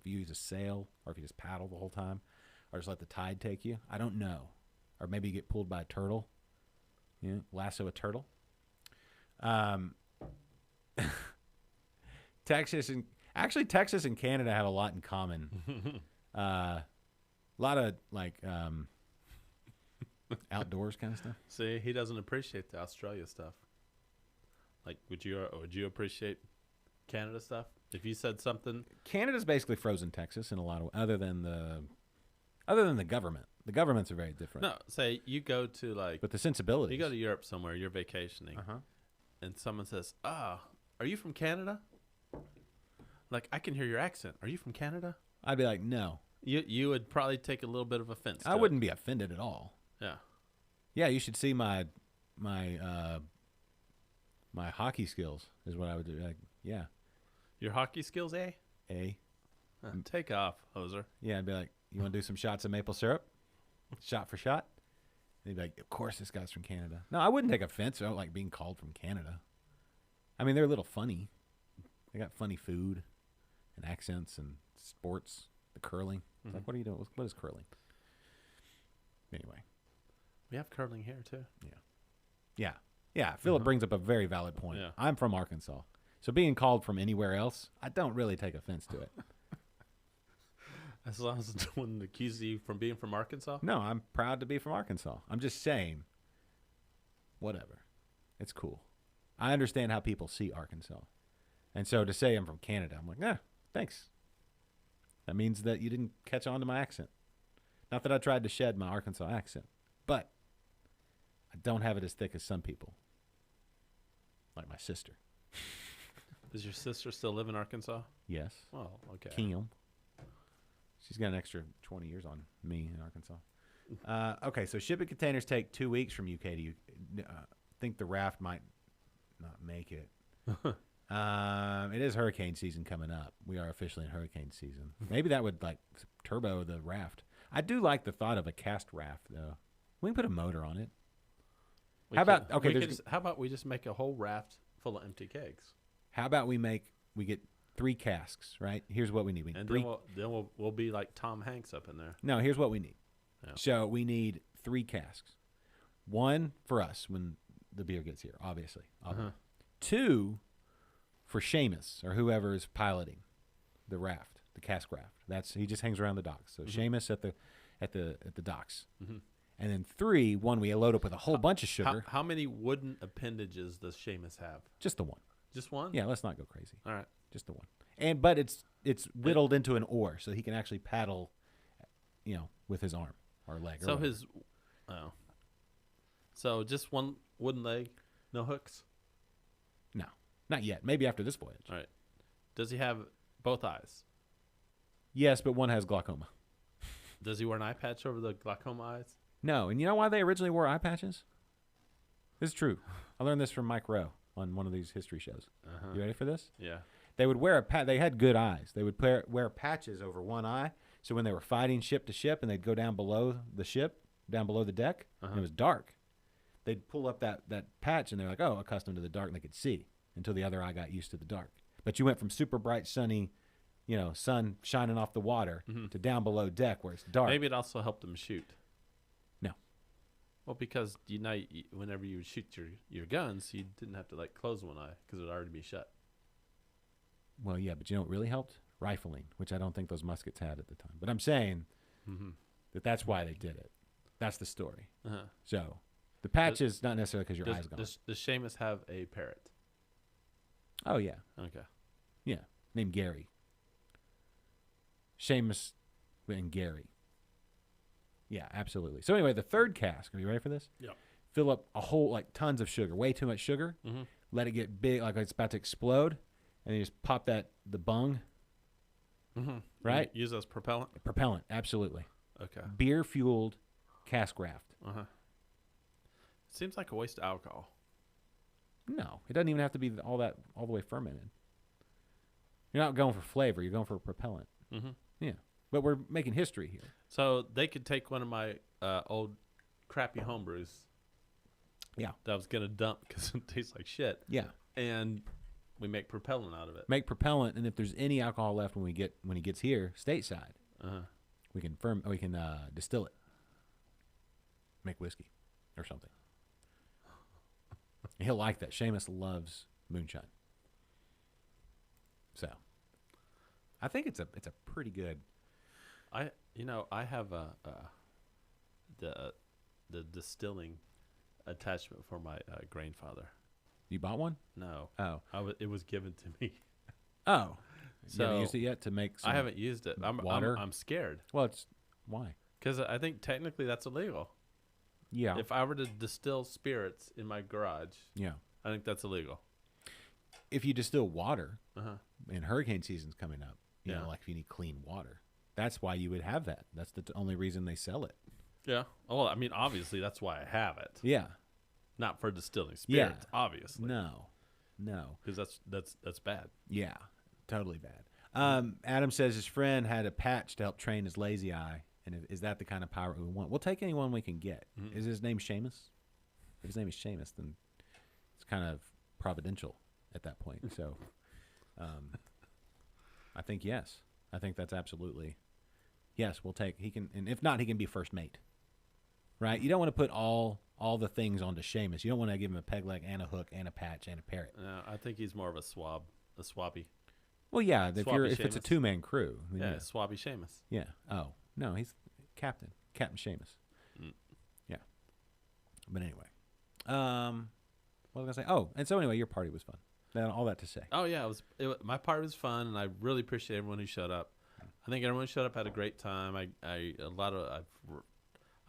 you use a sail or if you just paddle the whole time, or just let the tide take you. I don't know, or maybe you get pulled by a turtle. Lasso a turtle. Texas and Canada have a lot in common. A lot of outdoors kind of stuff. See, he doesn't appreciate the Australia stuff. Like, would you appreciate Canada stuff if you said something? Canada's basically frozen Texas in a lot of other than the government. The governments are very different. No, say you go to But the sensibilities. you go to Europe somewhere, you're vacationing, and someone says, are you from Canada? Like, I can hear your accent. Are you from Canada? I'd be like, no. You would probably take a little bit of offense. I wouldn't be offended at all. Yeah. Yeah, you should see my hockey skills is what I would do. Like, yeah. Your hockey skills, eh? Take off, hoser. Yeah, I'd be like, you want to do some shots of maple syrup? Shot for shot? And he'd be like, of course this guy's from Canada. No, I wouldn't take offense. I don't like being called from Canada. I mean, they're a little funny. They got funny food and accents and sports, the curling. It's like, what are you doing? What is curling? Anyway. We have curling here, too. Yeah, Philip brings up a very valid point. Yeah. I'm from Arkansas. So being called from anywhere else, I don't really take offense to it. As long as no one accuses you from being from Arkansas? No, I'm proud to be from Arkansas. I'm just saying, whatever. It's cool. I understand how people see Arkansas. And so to say I'm from Canada, I'm like, thanks. That means that you didn't catch on to my accent. Not that I tried to shed my Arkansas accent, but I don't have it as thick as some people. Like my sister. Does your sister still live in Arkansas? Yes. Well, okay. Kim. She's got an extra 20 years on me in Arkansas. Okay, so shipping containers take 2 weeks from UK to UK. Think the raft might not make it. It is hurricane season coming up. We are officially in hurricane season. Maybe that would turbo the raft. I do like the thought of a cast raft, though. We can put a motor on it. How about we just make a whole raft full of empty kegs? How about we get 3 casks, right? Here's what we need. And three, then we'll be like Tom Hanks up in there. No, here's what we need. Yeah. So we need 3 casks. 1 for us when the beer gets here, obviously. 2 for Seamus or whoever is piloting the raft, the cask raft. He just hangs around the docks. So Seamus at the docks. And then 3, one we load up with a whole bunch of sugar. How many wooden appendages does Seamus have? Just the 1. Just one? Yeah, let's not go crazy. All right. Just the 1. But it's whittled into an oar, so he can actually paddle, with his arm or leg. So so just one wooden leg, no hooks. No, not yet. Maybe after this voyage. All right. Does he have both eyes? Yes, but one has glaucoma. Does he wear an eye patch over the glaucoma eyes? No, and you know why they originally wore eye patches? This is true. I learned this from Mike Rowe on one of these history shows. You ready for this? Yeah. They would wear they had good eyes. They would wear patches over one eye, so when they were fighting ship to ship and they'd go down below the ship, down below the deck, and it was dark, they'd pull up that patch and they're like, oh, accustomed to the dark, and they could see until the other eye got used to the dark. But you went from super bright, sunny, sun shining off the water to down below deck where it's dark. Maybe it also helped him shoot. No. Well, because whenever you would shoot your guns, you didn't have to close one eye because it would already be shut. Well, yeah, but you know what really helped? Rifling, which I don't think those muskets had at the time. But I'm saying that's why they did it. That's the story. So the patch is not necessarily because your eyes gone. Does Seamus have a parrot? Oh, yeah. Okay. Yeah, named Gary. Seamus and Gary. Yeah, absolutely. So anyway, the 3rd cask. Are you ready for this? Yeah. fill up a whole, like, tons of sugar, way too much sugar, let it get big, like it's about to explode, and you just pop the bung, right? Use as propellant. Propellant, absolutely. Okay. Beer-fueled cask raft. Seems like a waste of alcohol. No, it doesn't even have to be all the way fermented. You're not going for flavor. You're going for propellant. Yeah, but we're making history here. So they could take one of my old crappy homebrews. Yeah. That I was gonna dump because it tastes like shit. Yeah. And we make propellant out of it. Make propellant, and if there's any alcohol left when he gets here stateside, we can distill it, make whiskey or something. He'll like that. Seamus loves moonshine, so I think it's a pretty good. I have the distilling attachment for my grandfather. You bought one? No. Oh. It was given to me. Oh. You haven't So used it yet to make some I haven't used it. water? I'm scared Well, it's why? because I think technically that's illegal. Yeah. If I were to distill spirits in my garage, Yeah. I think that's illegal. If you distill water, Uh-huh. and hurricane season's coming up, you Yeah. know, like if you need clean water, that's why you would have that. That's the only reason they sell it. Yeah. Well, I mean, obviously that's why I have it. Yeah. Not for distilling Yeah. spirits, obviously. No. Because that's bad. Yeah. Totally bad. Adam says his friend had a patch to help train his lazy eye. And is that the kind of pirate we want? We'll take anyone we can get. Is his name Seamus? If his name is Seamus, then it's kind of providential at that point. So I think yes. I think that's absolutely yes. We'll take. He can, and if not, he can be first mate. Right? You don't want to put all the things onto Seamus. You don't want to give him a peg leg and a hook and a patch and a parrot. No, I think he's more of a swabby. Well, yeah. If Swabby it's a Seamus. 2-man crew, then Yeah, yeah. swabby Seamus. Yeah. Oh no, he's Captain Seamus. Yeah. But anyway, what was I gonna say? Oh, and so anyway, your party was fun. Now, all that to say. Oh yeah, my part was fun, and I really appreciate everyone who showed up. I think everyone who showed up had a great time. I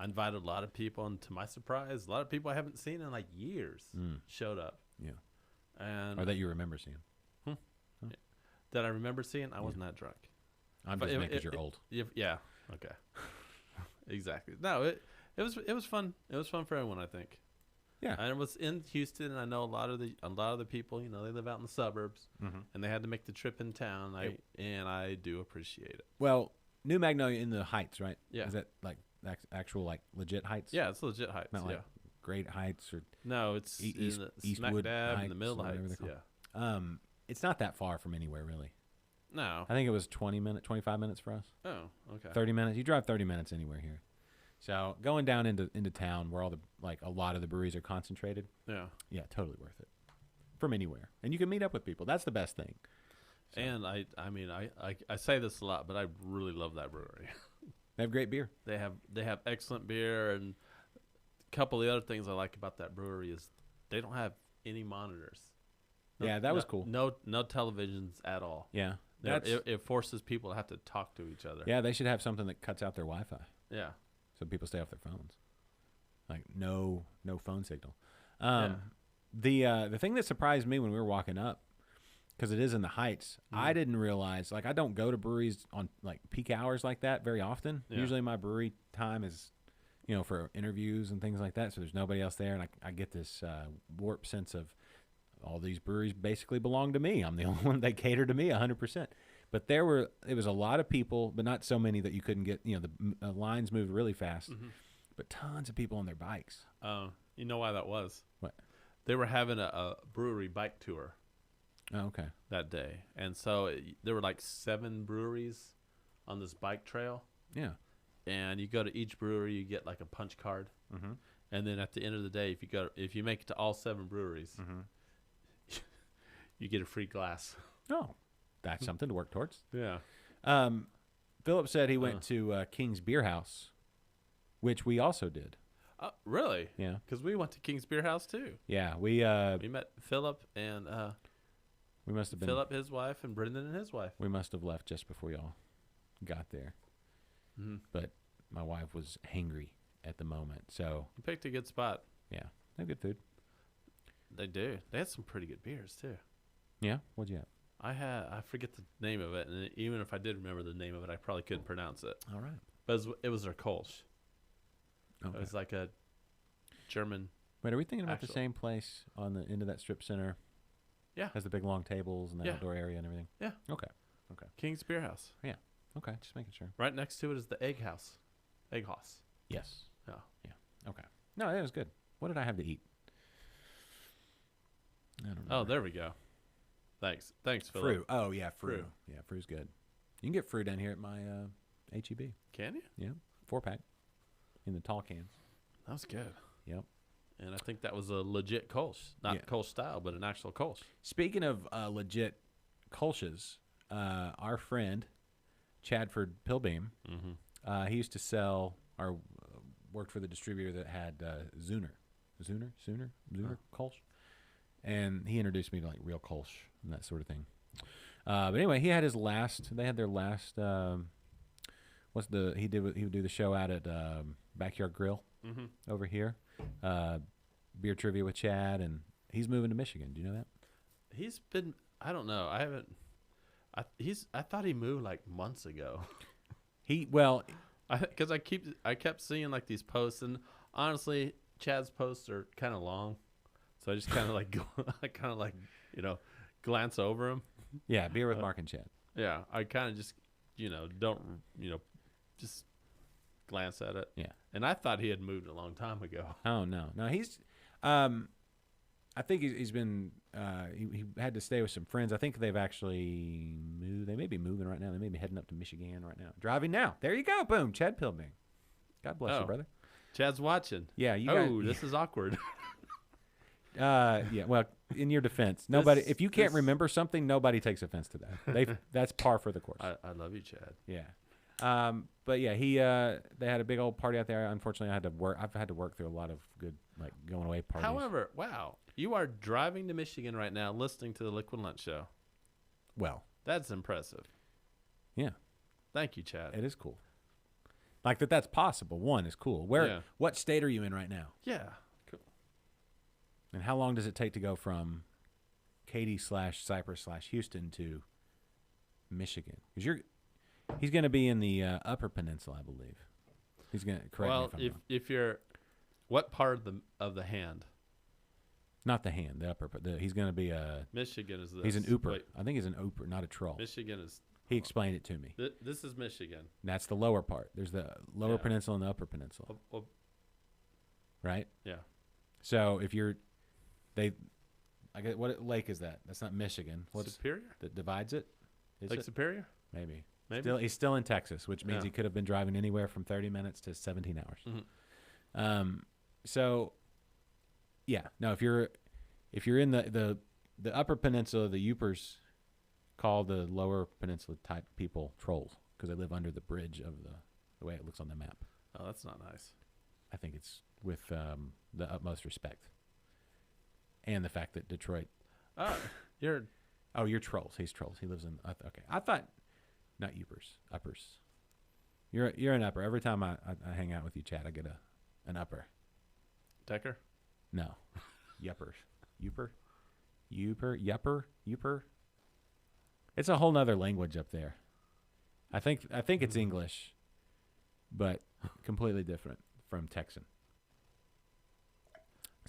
invited a lot of people, and to my surprise, a lot of people I haven't seen in like years showed up. Yeah. And Or that you remember seeing. that I remember seeing, I wasn't that drunk. I'm But just making because you're old. Yeah. Okay. Exactly. No, it was fun. It was fun for everyone, I think. Yeah. And it was in Houston, and I know a lot of the people. You know, they live out in the suburbs, and they had to make the trip in town. And I do appreciate it. Well, New Magnolia in the Heights, right? Yeah. Is that like actual like legit heights? Yeah, it's legit Heights. Not like yeah. Great Heights or No, it's East- in the smack Eastwood dab in Heights the middle of or whatever Heights. they're Yeah. called. It's not that far from anywhere really. No. I think it was 25 minutes for us. Oh, okay. 30 minutes. You drive 30 minutes anywhere here. So going down into town where a lot of the breweries are concentrated. Yeah. Yeah, totally worth it. From anywhere. And you can meet up with people. That's the best thing. So. And I mean, I say this a lot, but I really love that brewery. They have great beer. They have excellent beer, and a couple of the other things I like about that brewery is they don't have any monitors. Yeah, that was cool. No televisions at all. Yeah. It forces people to have to talk to each other. Yeah, they should have something that cuts out their Wi-Fi Yeah. so people stay off their phones. Like no phone signal. Yeah. The thing that surprised me when we were walking up, because it is in the Heights, I didn't realize, like, I don't go to breweries on like peak hours like that very often. Yeah. Usually my brewery time is, for interviews and things like that, so there's nobody else there, and I get this warped sense of all these breweries basically belong to me. I'm the only one that cater to me 100%. But it was a lot of people, but not so many that you couldn't get, the lines moved really fast, but tons of people on their bikes. You know why that was? What? They were having a brewery bike tour Oh, okay. that day, and so there were like 7 breweries on this bike trail. Yeah. And you go to each brewery, you get like a punch card, and then at the end of the day, if you make it to all 7 breweries, you get a free glass. Oh, that's something to work towards. Yeah. Philip said he went to King's Beer House, which we also did. Really? Yeah. Because we went to King's Beer House too. Yeah, we met Philip and we must have been Philip, his wife, and Brendan and his wife. we must have left just before y'all got there. But my wife was hangry at the moment, so You picked a good spot. Yeah, they have good food. They do. They had some pretty good beers too. Yeah, what'd you have? I forget the name of it, and even if I did remember the name of it, I probably couldn't pronounce it. All right. But it was their Kolsch. Okay. It was like a German. Wait, are we thinking about the Actual- same place on the end of that strip center? Yeah. Has the big long tables and the Yeah. outdoor area and everything? Yeah. Okay. King's Beer House. Okay, just making sure. Right next to it is the Egg House. Egg House. Yes. Yeah. Okay. No, it was good. What did I have to eat? I don't know. Oh, there we go. Thanks, Philip. Fruit. Oh, yeah, fruit. Fruit. Yeah, fruit's good. You can get fruit down here at my HEB. Can you? Yeah, 4-pack in the tall cans. That was good. Yep. And I think that was a legit Kolsch. Not Yeah. Kolsch style, but an actual Kolsch. Speaking of legit Kolsch's, our friend Chadford Pilbeam, he used to sell or worked for the distributor that had Zuner Kolsch, and he introduced me to like real Kolsch and that sort of thing. But anyway, he had his last. They had their last. He would do the show out at Backyard Grill over here. Beer trivia with Chad, and he's moving to Michigan. Do you know that? He's been. I don't know. I haven't. I thought he moved like months ago. Because I kept seeing like these posts, and honestly, Chad's posts are kind of long, so I just kind of like go, I kind of like glance over them. Yeah, beer with Mark and Chad. Yeah, I kind of just don't just glance at it. Yeah. And I thought he had moved a long time ago. Oh no, he's. I think he's been. He had to stay with some friends. I think they've actually moved. They may be moving right now. They may be heading up to Michigan right now. Driving now. There you go. Boom. Chad Pilbeam. God bless you, Oh. brother. Chad's watching. Yeah. You Oh, guys, this is awkward. Yeah. Well, in your defense, nobody. This- If you can't this- remember something, nobody takes offense to that. That's par for the course. I love you, Chad. Yeah. But yeah, they had a big old party out there. Unfortunately, I've had to work through a lot of good like going away parties. However, wow, you are driving to Michigan right now, listening to the Liquid Lunch Show. well, That's impressive. yeah, Thank you, Chad. it is cool. Like that's possible. One is cool. Yeah. What state are you in right now? Yeah. Cool. And how long does it take to go from Katy/Cypress/Houston to Michigan? Because he's going to be in the Upper Peninsula, I believe. He's going to correct me Well, if I'm wrong. if you're, what part of the hand? Not the hand, the upper. But he's going to be Michigan is this. He's an Ooper. Wait, I think he's an Ooper, not a troll. Michigan is. He explained it to me. This is Michigan. And that's the lower part. There's the lower Yeah. peninsula and the upper peninsula, Oh, right? yeah. So if you're, what lake is that? That's not Michigan. What's Superior? that divides it? Is Lake it? Superior? Maybe. Maybe. He's still in Texas, which means Yeah. he could have been driving anywhere from 30 minutes to 17 hours. Mhm. So, yeah, no. If you're in the upper peninsula, the Upers call the lower peninsula type people trolls because they live under the bridge of the way it looks on the map. Oh, that's not nice. I think it's with the utmost respect, and the fact that Detroit. You're You're trolls. He's trolls. He lives in. Okay, I thought not Upers. Uppers. You're an upper. Every time I hang out with you, Chad, I get an upper. Decker. No, yuppers. Yupper. It's a whole nother language up there. I think it's English, but completely different from Texan.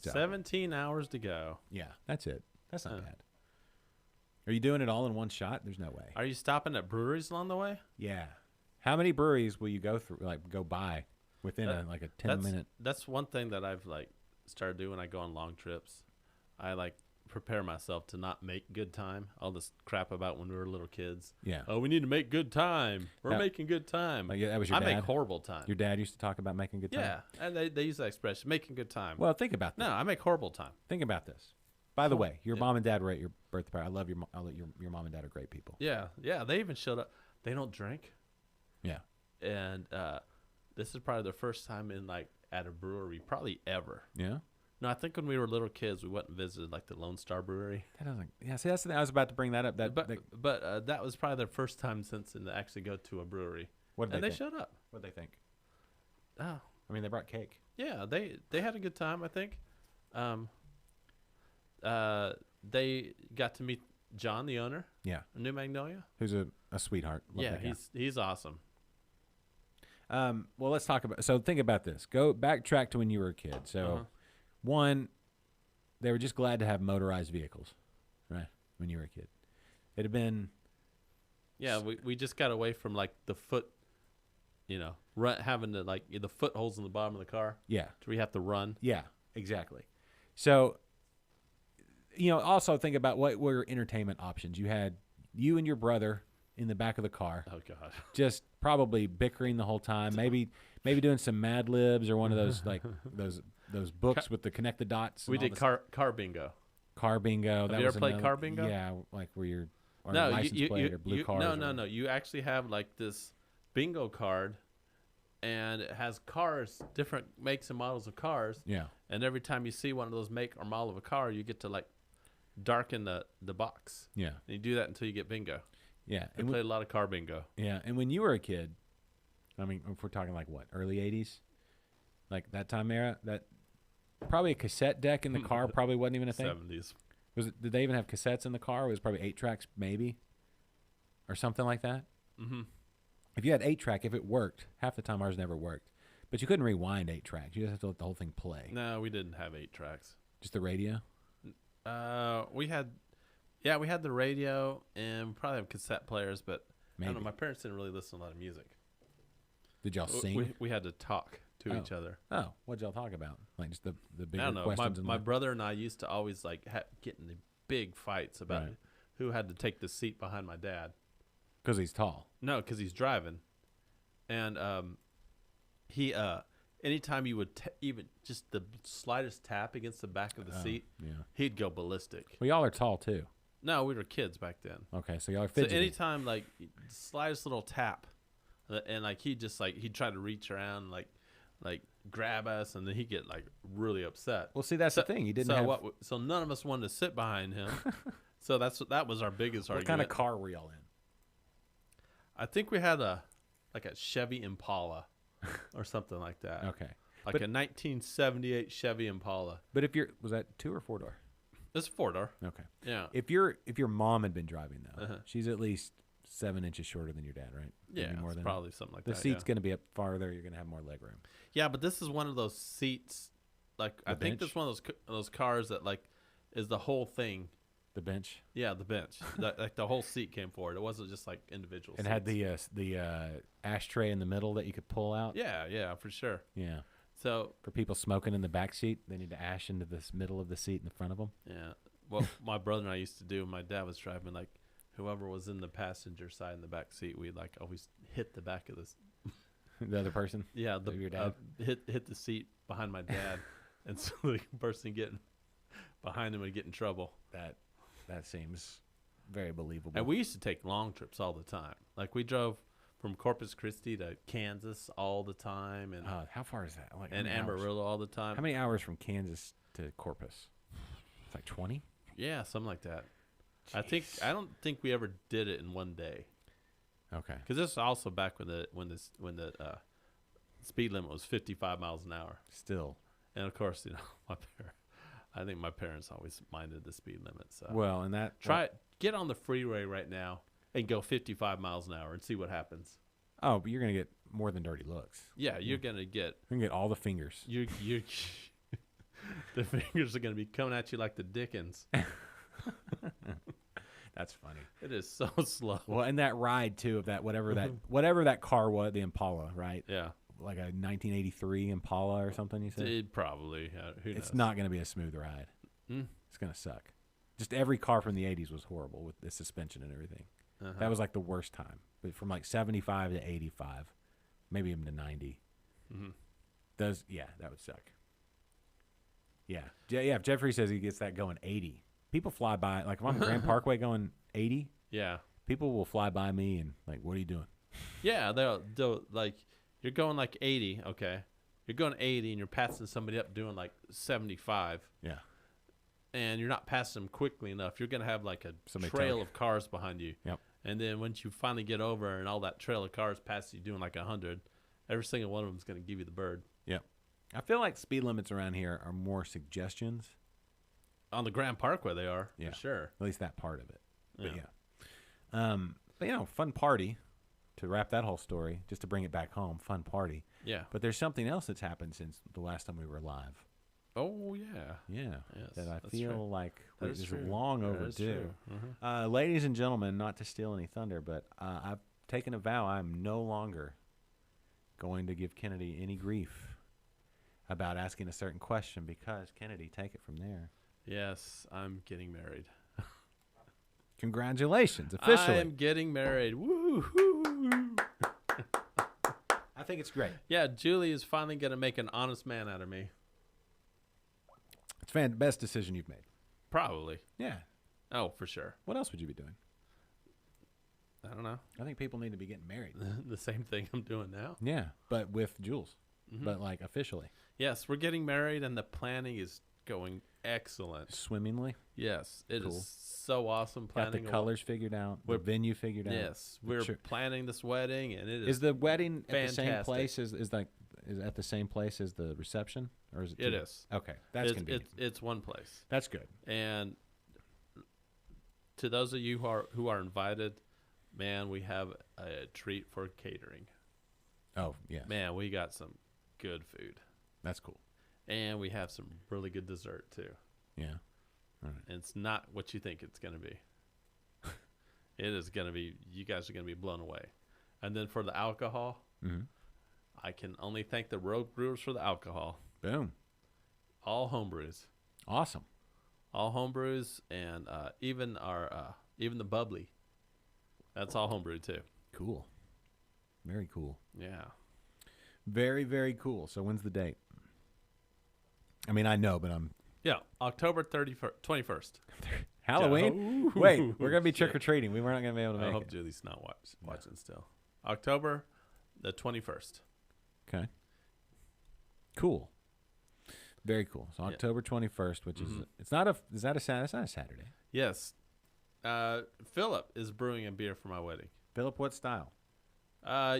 So, 17 hours to go. yeah, that's it. That's not Huh. bad. Are you doing it all in one shot? There's no way. Are you stopping at breweries along the way? Yeah. How many breweries will you go through? Like go by within That- a 10-minute? That's one thing that I've like started doing when I go on long trips. I like prepare myself to not make good time. All this crap about when we were little kids. Yeah. Oh, we need to make good time. We're That- making good time. Like, that was your I dad? make horrible time. Your dad used to talk about making good time. Yeah, and they use that expression, making good time. Well, think about this. No, I make horrible time. Think about this. By the Cool. way, your Yeah. mom and dad were at your birthday party. I love your mom and dad are great people. Yeah, they even showed up. They don't drink, Yeah. and this is probably the first time in like at a brewery probably ever. Yeah. No, I think when we were little kids, we went and visited like the Lone Star Brewery. That doesn't. Yeah. See, that's the thing. I was about to bring that up. But that was probably their first time since to actually go to a brewery, What did and they they think? showed up. What did they think? Oh, I mean, they brought cake. yeah, they had a good time. I think They got to meet John, the owner Yeah. of New Magnolia. Who's a sweetheart. Love Yeah, that guy. he's awesome. Well, let's talk about. So think about this. Go backtrack to when you were a kid. So, Uh-huh. one, they were just glad to have motorized vehicles, right? When you were a kid, it had been. Yeah, we just got away from like the foot, having to like the footholds in the bottom of the car. Yeah. So we have to run. Yeah. Exactly. So, also think about what were your entertainment options. You had you and your brother in the back of the car, Oh God. just probably bickering the whole time. Maybe doing some Mad Libs or one of those like those books with the connect the dots. We and all did the car bingo. car bingo. Have you ever played car bingo? Yeah, like where you're or No, license plate or blue cars. no. You actually have like this bingo card, and it has cars, different makes and models of cars. Yeah. And every time you see one of those make or model of a car, you get to like darken the box. Yeah. And you do that until you get bingo. Yeah. We played a lot of car bingo. Yeah, and when you were a kid, I mean, if we're talking like what, early 80s? Like that time era, that probably a cassette deck in the car probably wasn't even a thing. 70s. Did they even have cassettes in the car? It was probably 8 tracks maybe or something like that. Mm-hmm. If you had 8 track, if it worked, half the time ours never worked. But you couldn't rewind 8 tracks. You just have to let the whole thing play. No, we didn't have 8 tracks. Just the radio? We had the radio and we probably have cassette players, but I don't Maybe. know. My parents didn't really listen to a lot of music. Did y'all sing? We had to talk to each other. Oh, what'd y'all talk about? Like just the bigger I don't know. questions. My brother and I used to always like get in the big fights about Right. who had to take the seat behind my dad. Because he's tall. No, because he's driving, and he anytime you would even just the slightest tap against the back of the seat, Yeah. he'd go ballistic. Well, y'all are tall too. No, we were kids back then. Okay, so y'all are So fidgety. anytime like slightest little tap, and like he'd try to reach around like grab us, and then he'd get like really upset. Well, see, that's the thing. You didn't have. So none of us wanted to sit behind him. So that was our biggest What argument. kind of car were y'all in? I think we had a Chevy Impala or something like that. Okay. Like But- a 1978 Chevy Impala. But was that 2 or 4 door? It's a 4-door. Okay. Yeah. If your mom had been driving though, Uh-huh. she's at least 7 inches shorter than your dad, right? Yeah, Maybe more it's than probably something like the that. seat's yeah. going to be up farther. You're going to have more leg room. Yeah, but this is one of those seats. Like I think bench? this is one of those cars that like is the whole thing. The bench. Yeah, the bench. Like the whole seat came forward. It wasn't just like individual. It had seats. the ashtray in the middle that you could pull out. Yeah, for sure. Yeah. So For people smoking in the back seat, they need to ash into this middle of the seat in the front of them. yeah, what my brother and I used to do when my dad was driving, like whoever was in the passenger side in the back seat, we'd like always hit the back of this. The other person. Yeah, Of your dad? hit the seat behind my dad, and so the person getting behind him would get in trouble. That seems very believable. And we used to take long trips all the time. Like we drove from Corpus Christi to Kansas all the time, and How far is that? Like how and many hours? Amarillo all the time. How many hours from Kansas to Corpus? It's like 20. Yeah, something like that. I don't think we ever did it in one day, Okay. because this is also back when the speed limit was 55 miles an hour, Still. and of course, I think my parents always minded the speed limit. So Well, and that get on the freeway right now and go 55 miles an hour and see what happens. Oh, but you're gonna get more than dirty looks. Yeah, you're gonna get You're gonna get all the fingers. you the fingers are gonna be coming at you like the Dickens. That's funny. It is so slow. Well, and that ride too of that whatever that car was, the Impala, right? Yeah, Like a 1983 Impala or something. You said it probably. Who knows? it's not gonna be a smooth ride. Mm. It's gonna suck. Just every car from the 80s was horrible with the suspension and everything. Uh-huh. That was like the worst time. But from like 75 to 85, maybe even to 90, Mhm. that would suck. Yeah. If Jeffrey says he gets that going 80, people fly by. Like if I'm on Grand Parkway going 80, Yeah, people will fly by me and like, what are you doing? yeah. They'll like you're going like 80. Okay, you're going 80 and you're passing somebody up doing like 75. Yeah. And you're not passing them quickly enough. You're gonna have like a Somebody trail tell- of cars behind you. Yep. And then once you finally get over and all that trail of cars past you doing like 100, every single one of them is gonna give you the bird. Yep. I feel like speed limits around here are more suggestions. On the Grand Parkway, they are Yeah. for sure. At least that part of it. But Yeah. but fun party to wrap that whole story, just to bring it back home. Fun party. Yeah. But there's something else that's happened since the last time we were live. Oh yeah. Yeah. Yes, that I that's feel true. like That is is true. long That is overdue. true. Mhm. Ladies and gentlemen, not to steal any thunder, but I've taken a vow I'm no longer going to give Kennedy any grief about asking a certain question because, Kennedy, take it from there. Yes, I'm getting married. Congratulations, officially. I'm getting married. Woo-hoo. I think it's great. Yeah, Julie is finally going to make an honest man out of me. It's best decision you've made. Probably. Yeah. Oh, for sure. What else would you be doing? I don't know. I think people need to be getting married. The same thing I'm doing now. Yeah, but with Jules. Mm-hmm. But like officially. Yes, we're getting married and the planning is going excellent. Swimmingly. Yes, it is Cool. so awesome Got planning. the colors figured out. The We're- venue figured out. Yes, the we're chur- planning this wedding and it Is the wedding at the same fantastic. place? Is at the same place as the reception, or is it? It two- is. Okay, that's it's, convenient. it's one place. That's good. And to those of you who are invited, man, we have a treat for catering. Oh yeah, Man, we got some good food. that's cool. And we have some really good dessert too. Yeah. And it's not what you think it's going to be. It is going to be, you guys are going to be blown away. And then for the alcohol, Mm-hmm. I can only thank the Rogue Brewers for the alcohol. Boom. All home brews. Awesome. All home brews and even even the bubbly. That's all home brewed too. Cool. Very cool. Yeah. Very, very cool. So when's the date? I mean, I know, but I'm Yeah, October 21st. Halloween. Yeah. Wait, we're gonna be Shit. trick or treating. We weren't gonna be able to I make hope it. Julie's not watching still. October the 21st. Okay. Cool. Very cool. So Yeah. October 21st, which Mhm. is it's not a is that a Saturday? It's not a Saturday. Yes. Philip is brewing a beer for my wedding. Philip, what style?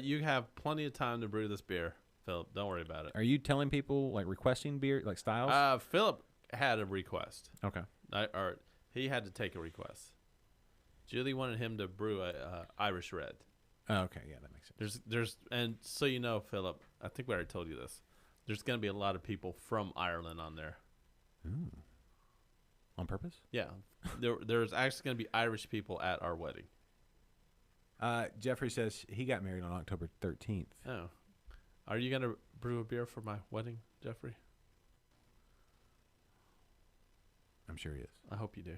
You have plenty of time to brew this beer, Philip. Don't worry about it. Are you telling people like requesting beer like styles? Philip had a request. Okay. Or he had to take a request. Julie wanted him to brew a Irish Red. Oh, okay. Yeah, that makes sense. There's and so you know, Philip, I think we already told you this. There's going to be a lot of people from Ireland on there. On purpose? Yeah, there's actually going to be Irish people at our wedding. Jeffrey says he got married on October 13th. Oh, are you going to brew a beer for my wedding, Jeffrey? I'm sure he is. I hope you do.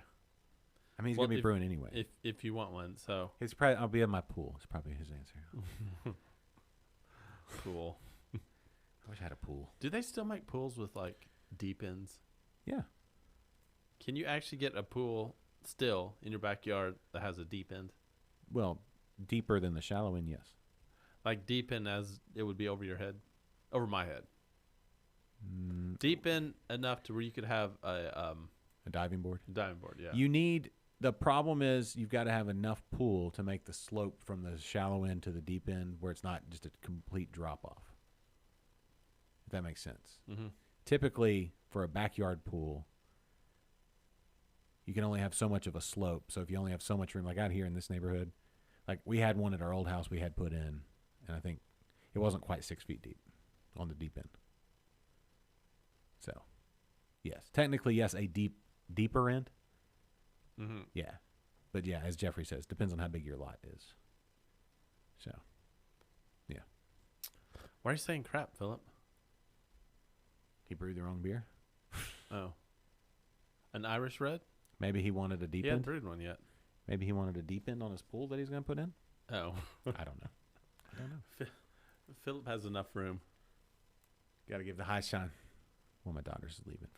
I mean, he's Well, gonna be brewing anyway. If you want one, so He's probably I'll be at my pool. It's probably his answer. cool. I wish I had a pool. Do they still make pools with like deep ends? Yeah. Can you actually get a pool still in your backyard that has a deep end? Well, deeper than the shallow end, yes. Like deep in as it would be over your head, over my head. Mm, Deep in enough to where you could have a a diving board. diving board. Yeah. You need the problem is you've got to have enough pool to make the slope from the shallow end to the deep end where it's not just a complete drop off. If that makes sense. Mm-hmm. Typically, for a backyard pool, you can only have so much of a slope. So if you only have so much room, like out here in this neighborhood, like we had one at our old house we had put in, and I think it wasn't quite 6 feet deep on the deep end. So, yes, technically, yes, a deeper end. Mm-hmm. Yeah. But yeah, as Jeffrey says, depends on how big your lot is. So, yeah. Why are you saying crap, Philip? He brewed the wrong beer. Oh, an Irish Red? Maybe he wanted a deep He hasn't end. brewed one yet. Maybe he wanted a deep end on his pool that he's going to put in. Oh, I don't know. I don't know. Philip has enough room. Got to give the high shine. Well, my daughter's leaving.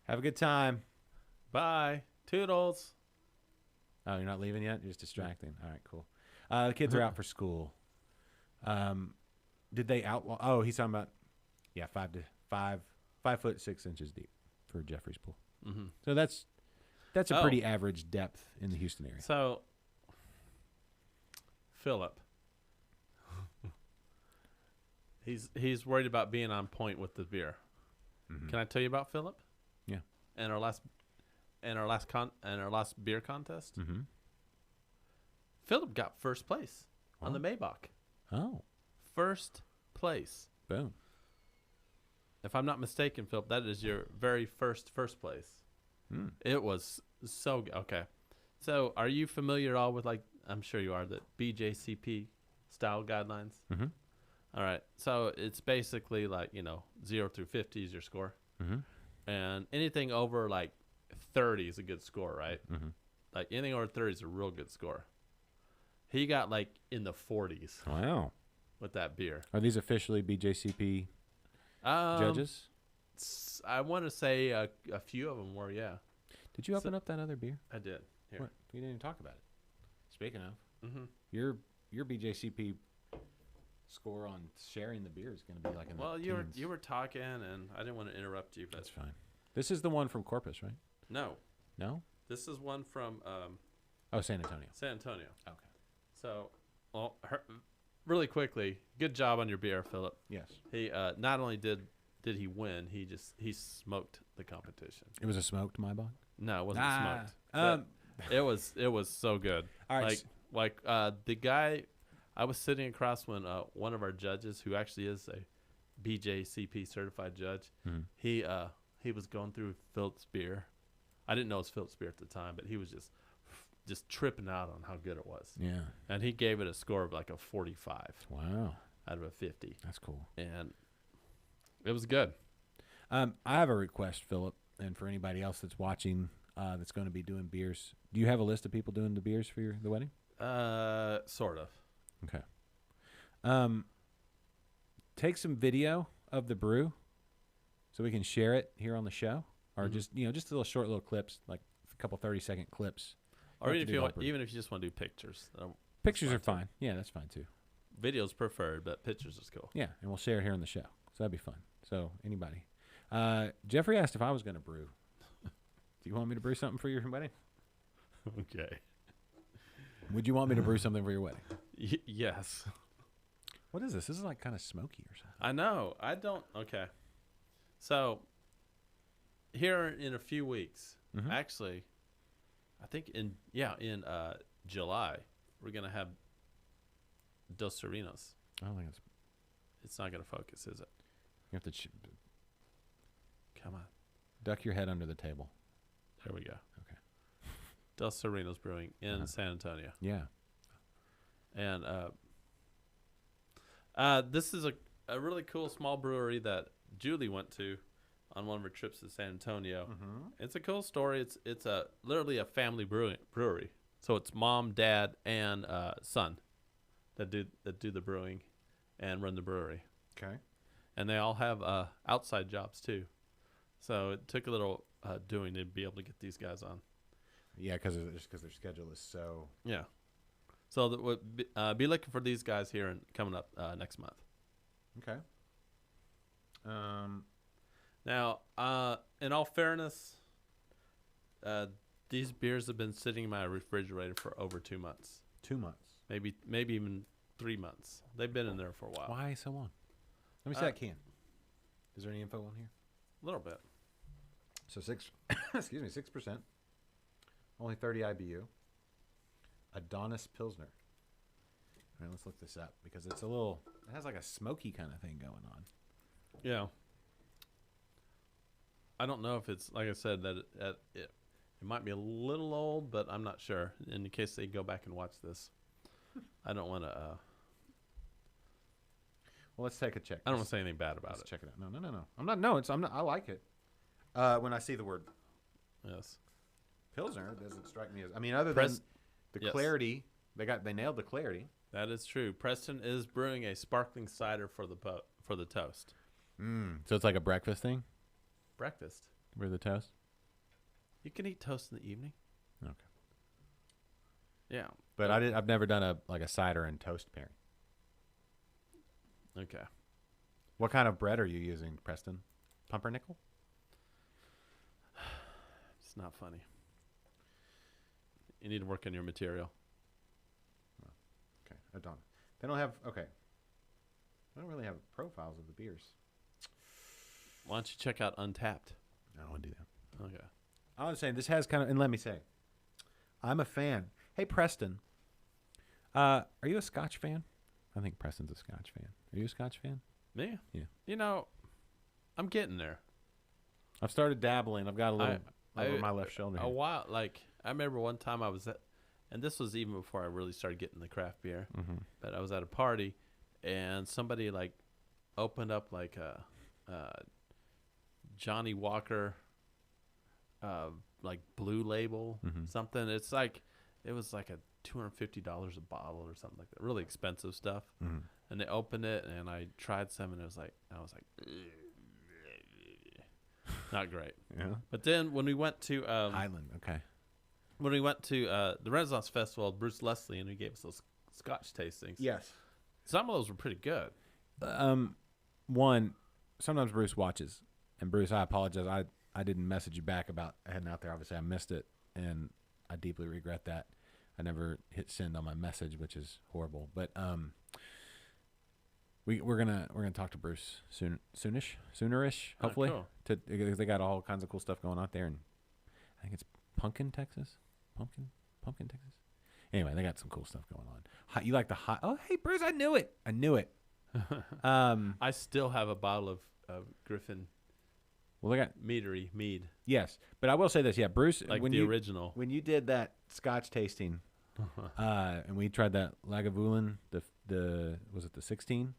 Have a good time. Bye, toodles. Oh, you're not leaving yet? You're just distracting. All right, cool. The kids are out for school. Did they outlaw? Oh, he's talking about, yeah, 5 foot 6 inches deep for Jeffrey's pool. Mm-hmm. So that's a Oh. pretty average depth in the Houston area. So, Philip, He's worried about being on point with the beer. Can I tell you about Philip? Yeah. And our last beer contest. Mm-hmm. Philip got first place on the Maybach. Oh, First place. boom. If I'm not mistaken, Philip, that is your very first place. Mm. It was so good. Okay. So, are you familiar at all with, like, I'm sure you are, the BJCP style guidelines? Mm-hmm. All right. So, it's basically like, 0 through 50 is your score. Mm-hmm. And anything over, like, 30 is a good score, right? Mm-hmm. Like, anything over 30 is a real good score. He got, like, in the 40s Wow. with that beer. Are these officially BJCP Um, judges? I want to say a few of them were, yeah. Did you open up that other beer? I did. Here. What? We didn't even talk about it. Speaking of, Mm-hmm. your BJCP score on sharing the beer is going to be like in Well, the you teens. were talking, and I didn't want to interrupt you, but That's fine. This is the one from Corpus, right? no, No? this is one from Oh, San Antonio. San Antonio. Okay. So, well, really quickly, good job on your beer, Philip. Yes. He not only did he win, he smoked the competition. It was a smoked Maibach? No, it wasn't smoked. Um, But it was so good. All right. Like the guy, I was sitting across when one of our judges, who actually is a BJCP certified judge, Mhm. he was going through Philip's beer. I didn't know it was Philip's beer at the time, but he was just tripping out on how good it was. Yeah. And he gave it a score of like a 45 Wow. out of a 50, That's cool. and it was good. I have a request, Philip, and for anybody else that's watching that's going to be doing beers. Do you have a list of people doing the beers for the wedding? Sort of. Okay. Take some video of the brew so we can share it here on the show, or Mhm. just little clips, like a couple 30-second clips. Or Have to even if do you the want, whole brew. even if you just want to do pictures, Pictures fine are too. fine. Yeah, that's fine too. videos preferred, but pictures is cool. Yeah, and we'll share it here on the show. So that'd be fun. So anybody. Jeffrey asked if I was going to brew. Do you want me to brew something for your wedding? Okay. Would you want me to brew something for your wedding? Yes. What is this? This is like kind of smoky or something. I know. I don't. Okay. So, here in a few weeks, Mhm. actually, I think in July, we're going to have Dos Serenos. I don't think It's not going to focus, is it? you have to Come on. duck your head under the table. There we go. Okay. Dos Serenos Brewing in Uh-huh. San Antonio. Yeah. And this is a really cool small brewery that Julie went to on one of her trips to San Antonio. Mm-hmm. It's a cool story. It's literally a family brewery. So it's mom, dad, and son that do the brewing and run the brewery. Okay. And they all have outside jobs too. So it took a little doing to be able to get these guys on. Yeah, because their schedule is so. Yeah. So be looking for these guys here and coming up next month. Okay. Now, in all fairness, these beers have been sitting in my refrigerator for over 2 months, 2 months. maybe even 3 months. They've been in there for a while. Why so long? Let me see that can. Is there any info on here? A little bit. So 6%. Only 30 IBU. Adonis Pilsner. All right, let's look this up because it has like a smoky kind of thing going on. Yeah. I don't know if it's, like I said, that it might be a little old, but I'm not sure. In case they go back and watch this, I don't want to. Well, let's take a check. I don't want to say anything bad about Let's it. check it out. No. I'm not. No, I'm not. I like it. When I see the word Yes. Pilsner, it doesn't strike me as. I mean, other Pres- than the yes. clarity, they nailed the clarity. That is true. Preston is brewing a sparkling cider for the toast. So it's like a breakfast thing Breakfast. for the toast. You can eat toast in the evening. Okay. Yeah. But I've never done a cider and toast pairing. Okay. What kind of bread are you using, Preston? Pumpernickel? It's not funny. You need to work on your material. Okay, Adonis. They don't have. Okay. I don't really have profiles of the beers. Why don't you check out Untapped? I don't want to do that. Okay. I was saying this has kind of, and let me say, I'm a fan. Hey, Preston, are you a Scotch fan? I think Preston's a Scotch fan. Are you a Scotch fan? Me? Yeah. You know, I'm getting there. I've started dabbling. I've got a little over my left shoulder. A here. while, like I remember one time I was at, and this was even before I really started getting the craft beer. Mm-hmm. But I was at a party, and somebody like opened up like a Johnny Walker, like Blue Label something. It's like it was like a $250 a bottle or something like that. Really expensive stuff. Mhm. And they opened it, and I tried some, and I was like, not great. Yeah. But then when we went to Highland. Okay. when we went to the Renaissance Festival, Bruce Leslie, and he gave us those Scotch tastings. Yes. Some of those were pretty good. One, sometimes Bruce watches, and Bruce, I apologize. I didn't message you back about heading out there. Obviously, I missed it, and I deeply regret that. I never hit send on my message, which is horrible. But we're gonna talk to Bruce soonerish, hopefully. Cool. Because they got all kinds of cool stuff going out there, and I think it's Pumpkin, Texas. Pumpkin, Texas. Anyway, they got some cool stuff going on. You like the hot? Oh, hey, Bruce, I knew it. I still have a bottle of Griffin Well, they got mead, yes, but I will say this. Yeah, Bruce, like when the you original. when you did that Scotch tasting, and we tried that Lagavulin, the was it the 16?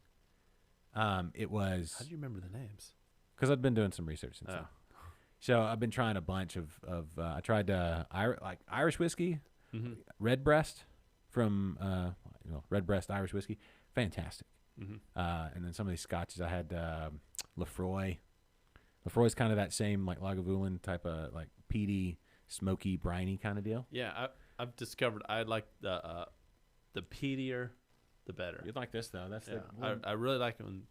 It was How do you remember the names? because I've been doing some research and Oh. stuff. So I've been trying a bunch of I tried Irish whiskey, Mm-hmm. Redbreast from Redbreast Irish whiskey, fantastic. Mm-hmm. And then some of these scotches I had Lefroy. Lefroy's kind of that same like Lagavulin type of like peaty, smoky, briny kind of deal. Yeah, I've discovered I like the peatier, the better. You'd like this though. That's Yeah, I really like it when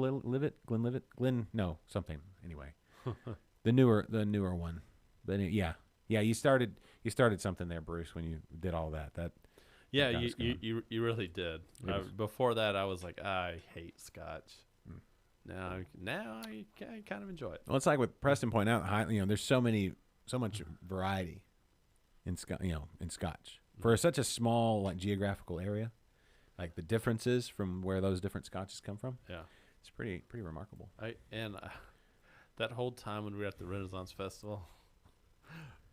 Glenlivet, no, something. Anyway, the newer one. But yeah. You started something there, Bruce, when you did all that. yeah, got us going. you really did. It was- Before that, I was like, I hate Scotch. Mm. Now I kind of enjoy it. Well, it's like what Preston pointed out. There's so much variety in Scotch for such a small like geographical area. Like the differences from where those different Scotches come from. Yeah, It's pretty remarkable. That whole time when we were at the Renaissance Festival,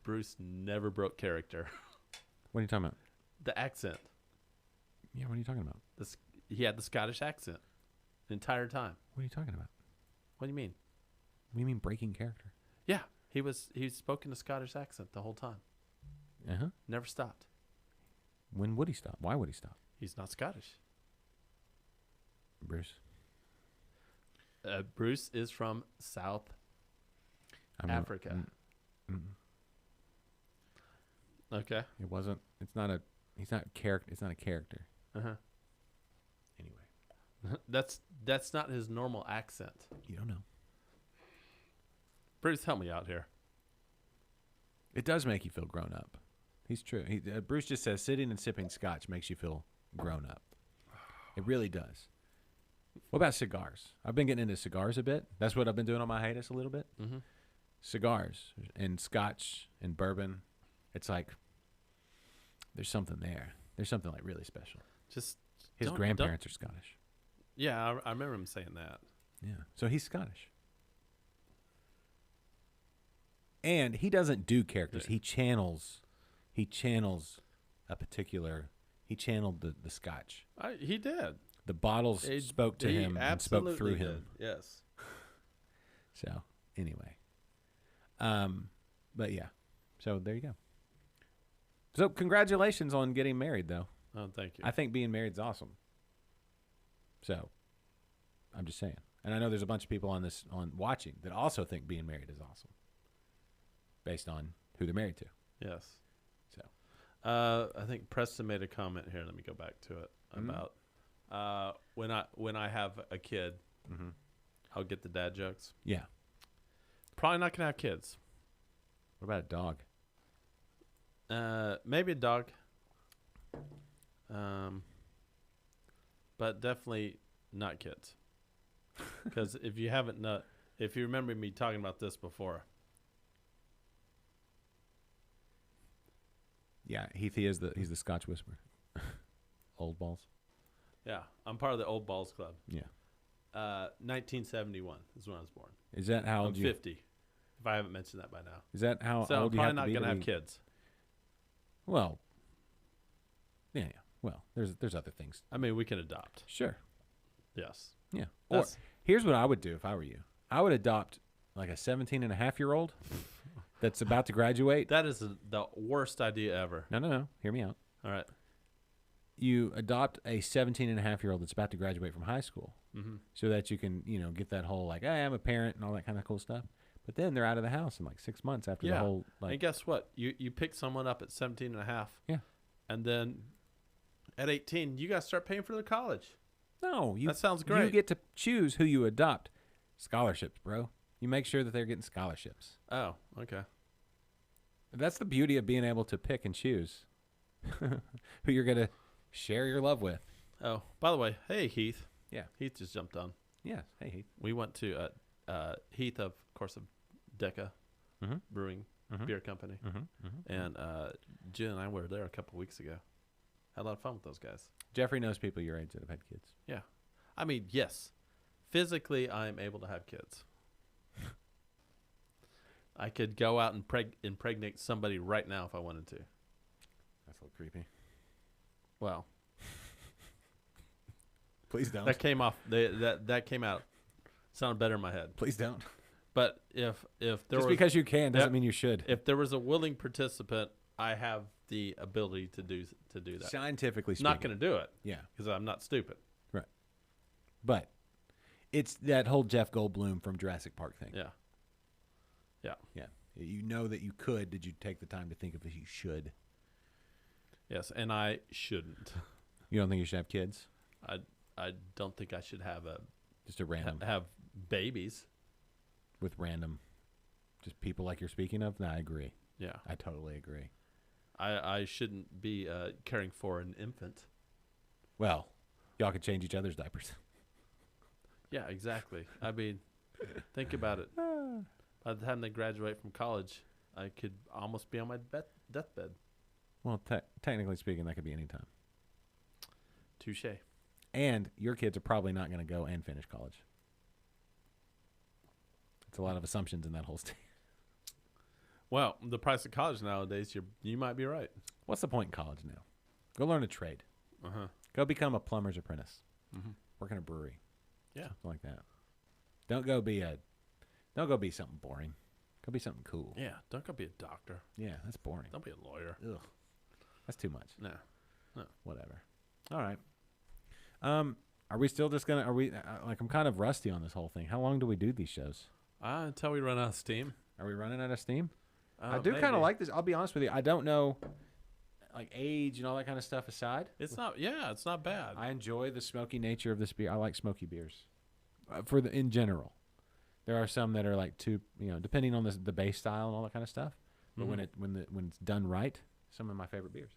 Bruce never broke character. What are you talking about? The accent. Yeah, what are you talking about? He had the Scottish accent the entire time. What are you talking about? What do you mean? What do you mean breaking character? Yeah, he spoke in a Scottish accent the whole time. Uh-huh. Never stopped. When would he stop? Why would he stop? He's not Scottish. Bruce. Bruce is from South Africa. Okay. It wasn't. It's not a. He's not character. It's not a character. Uh-huh. Anyway, That's not his normal accent. you don't know. Bruce, help me out here. It does make you feel grown up. He's true. Bruce just says sitting and sipping scotch makes you feel grown up. It really does. What about cigars? I've been getting into cigars a bit. That's what I've been doing on my hiatus a little bit. Mm-hmm. Cigars and scotch and bourbon. It's like there's something there. There's something like really special. Just His don't- grandparents are Scottish. Yeah, I remember him saying that. Yeah. So he's Scottish. And he doesn't do characters. Yeah. He channels a particular. He channeled the Scotch. He did. The bottles spoke to He him and spoke through absolutely him. did, yes. So anyway, but yeah. So there you go. So congratulations on getting married, though. Oh, thank you. I think being married's awesome. So I'm just saying, and I know there's a bunch of people on watching that also think being married is awesome, based on who they're married to. Yes. So I think Preston made a comment here. Let me go back to it about when I have a kid, I'll get the dad jokes. yeah. Probably not gonna have kids. What about a dog? Maybe a dog. but definitely not kids. Because if you if you remember me talking about this before, Yeah, Heath, he's the Scotch Whisperer. Old balls. yeah, I'm part of the Old Balls Club. Yeah. 1971 is when I was born. Is that how I'm old you? 50. If I haven't mentioned that by now, Is that how so I'm old you probably have not to be gonna to have be- kids. Well. Yeah. Well, there's other things. I mean, we can adopt. Sure. Yes. Yeah. Or That's- here's what I would do if I were you. I would adopt like a 17-and-a-half-year-old that's about to graduate. That is the worst idea ever. No. Hear me out. All right. You adopt a 17-and-a-half-year-old that's about to graduate from high school Mm-hmm. so that you can, get that whole like, hey, I'm a parent and all that kind of cool stuff. But then they're out of the house in like 6 months after the Yeah. whole And like guess what? You pick someone up at 17 and a half. Yeah. And then at 18, you got to start paying for their college. No, That sounds You great. get to choose who you adopt. Scholarships, bro. You make sure that they're getting scholarships. Oh, okay. That's the beauty of being able to pick and choose who you're going to share your love with. Oh, by the way, hey, Heath. Yeah. Heath just jumped on. Yes. Hey, Heath. We went to Heath, of course, of Decca Mhm. Brewing Mhm. Beer Company. Mm-hmm. And Jen and I were there a couple weeks ago. Had a lot of fun with those guys. Jeffrey knows people your age that have had kids. Yeah. I mean, yes. Physically, I'm able to have kids. I could go out and impregnate somebody right now if I wanted to. That's a little creepy. Well, Please don't. that came off. That came out. Sounded better in my head. Please don't. But if there Just was because you can doesn't Yep. mean you should. if there was a willing participant, I have the ability to do that. Scientifically I'm speaking. not going to do it Yeah. because I'm not stupid. But it's that whole Jeff Goldblum from Jurassic Park thing. Yeah. Yeah. You know that you could. Did you take the time to think of that you should? Yes, and I shouldn't. You don't think you should have kids? I don't think I should have Just a random have babies. with random, just people like you're speaking of? No, I agree. Yeah. I totally agree. I shouldn't be caring for an infant. Well, y'all could change each other's diapers. Yeah, exactly. I mean, think about it. By the time they graduate from college, I could almost be on my deathbed. Well, technically speaking, that could be any time. Touche. And your kids are probably not going to go and finish college. It's a lot of assumptions in that whole state. Well, the price of college nowadays, you might be right. What's the point in college now? Go learn a trade. Uh-huh. Go become a plumber's apprentice. Mm-hmm. Work in a brewery. Yeah. Something like that. Don't go be something boring. Go be something cool. Yeah, don't go be a doctor. Yeah, that's boring. Don't be a lawyer. Ugh. That's too much. No. Whatever. All right. Are we still just gonna? Are we like? I'm kind of rusty on this whole thing. How long do we do these shows? Until we run out of steam. Are we running out of steam? I do kind maybe. of like this. I'll be honest with you. I don't know, like age and all that kind of stuff aside. It's not. Yeah, it's not bad. I enjoy the smoky nature of this beer. I like smoky beers, in general. There are some that are like too, depending on the base style and all that kind of stuff. But when it's done right, some of my favorite beers.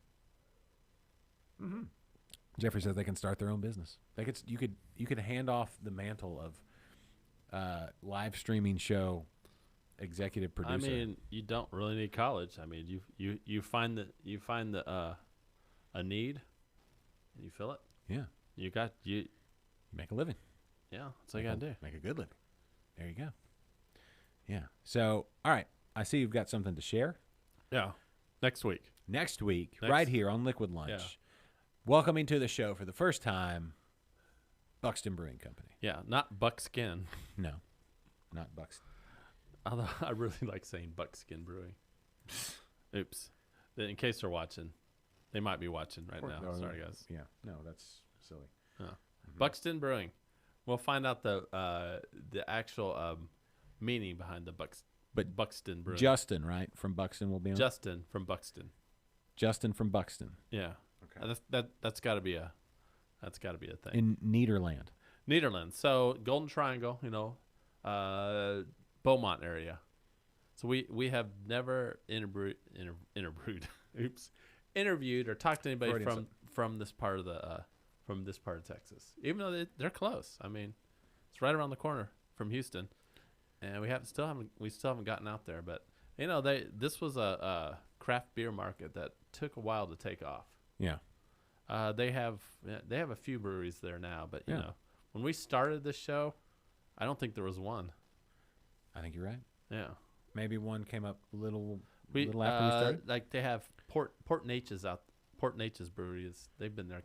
Mm-hmm. Jeffrey says they can start their own business. You could hand off the mantle of live streaming show executive producer. I mean, you don't really need college. I mean, you find a need, and you fill it. Yeah, You make a living. Yeah, that's all you gotta do. Make a good living. There you go. Yeah. So, all right. I see you've got something to share. Yeah, next week. Next week, Next- right here on Liquid Lunch, Yeah. welcoming to the show for the first time, Buxton Brewing Company. Yeah, not buckskin. No, not Buxton. Although I really like saying buckskin brewing. Oops. In case they're watching, they might be watching right now. Sorry, guys. Yeah. No, that's silly. Buxton Brewing. We'll find out the actual meaning behind the Buxton Brewing. Justin, right, from Buxton will be on. Justin from Buxton. Justin from Buxton Yeah. Okay. That's got to be a thing. in Nederland. Netherlands. So Golden Triangle, Beaumont area. So we have never interviewed oops, interviewed or talked to anybody Freudian from this part of the from this part of Texas, even though they're close. I mean, it's right around the corner from Houston, and we still haven't gotten out there. But this was a craft beer market that took a while to take off. Yeah. They have a few breweries there now, but you Yeah. know, when we started this show, I don't think there was one. I think you're right. Yeah, Maybe one came up a little after we we started. like they have Port Neches Port Neches Brewery they've been there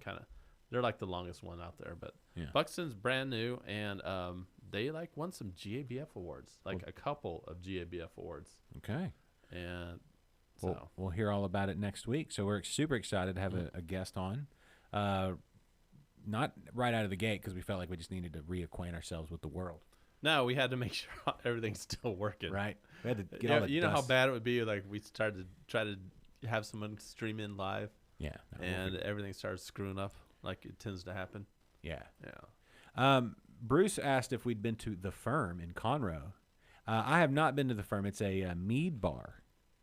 they're like the longest one out there, but Yeah. Buxton's brand new, and they like won some GABF awards, like a couple of GABF awards, Okay. and so We'll hear all about it next week. So we're super excited to have a guest on. Not right out of the gate because we felt like we just needed to reacquaint ourselves with the world. no, we had to make sure everything's still working. Right. We had to get Yeah, all the you know how dust. bad it would be, like we started to try to have someone stream in live, Yeah. No, and everything started screwing up, like it tends to happen. yeah. Yeah. Bruce asked if we'd been to the Firm in Conroe. I have not been to the Firm. It's a mead bar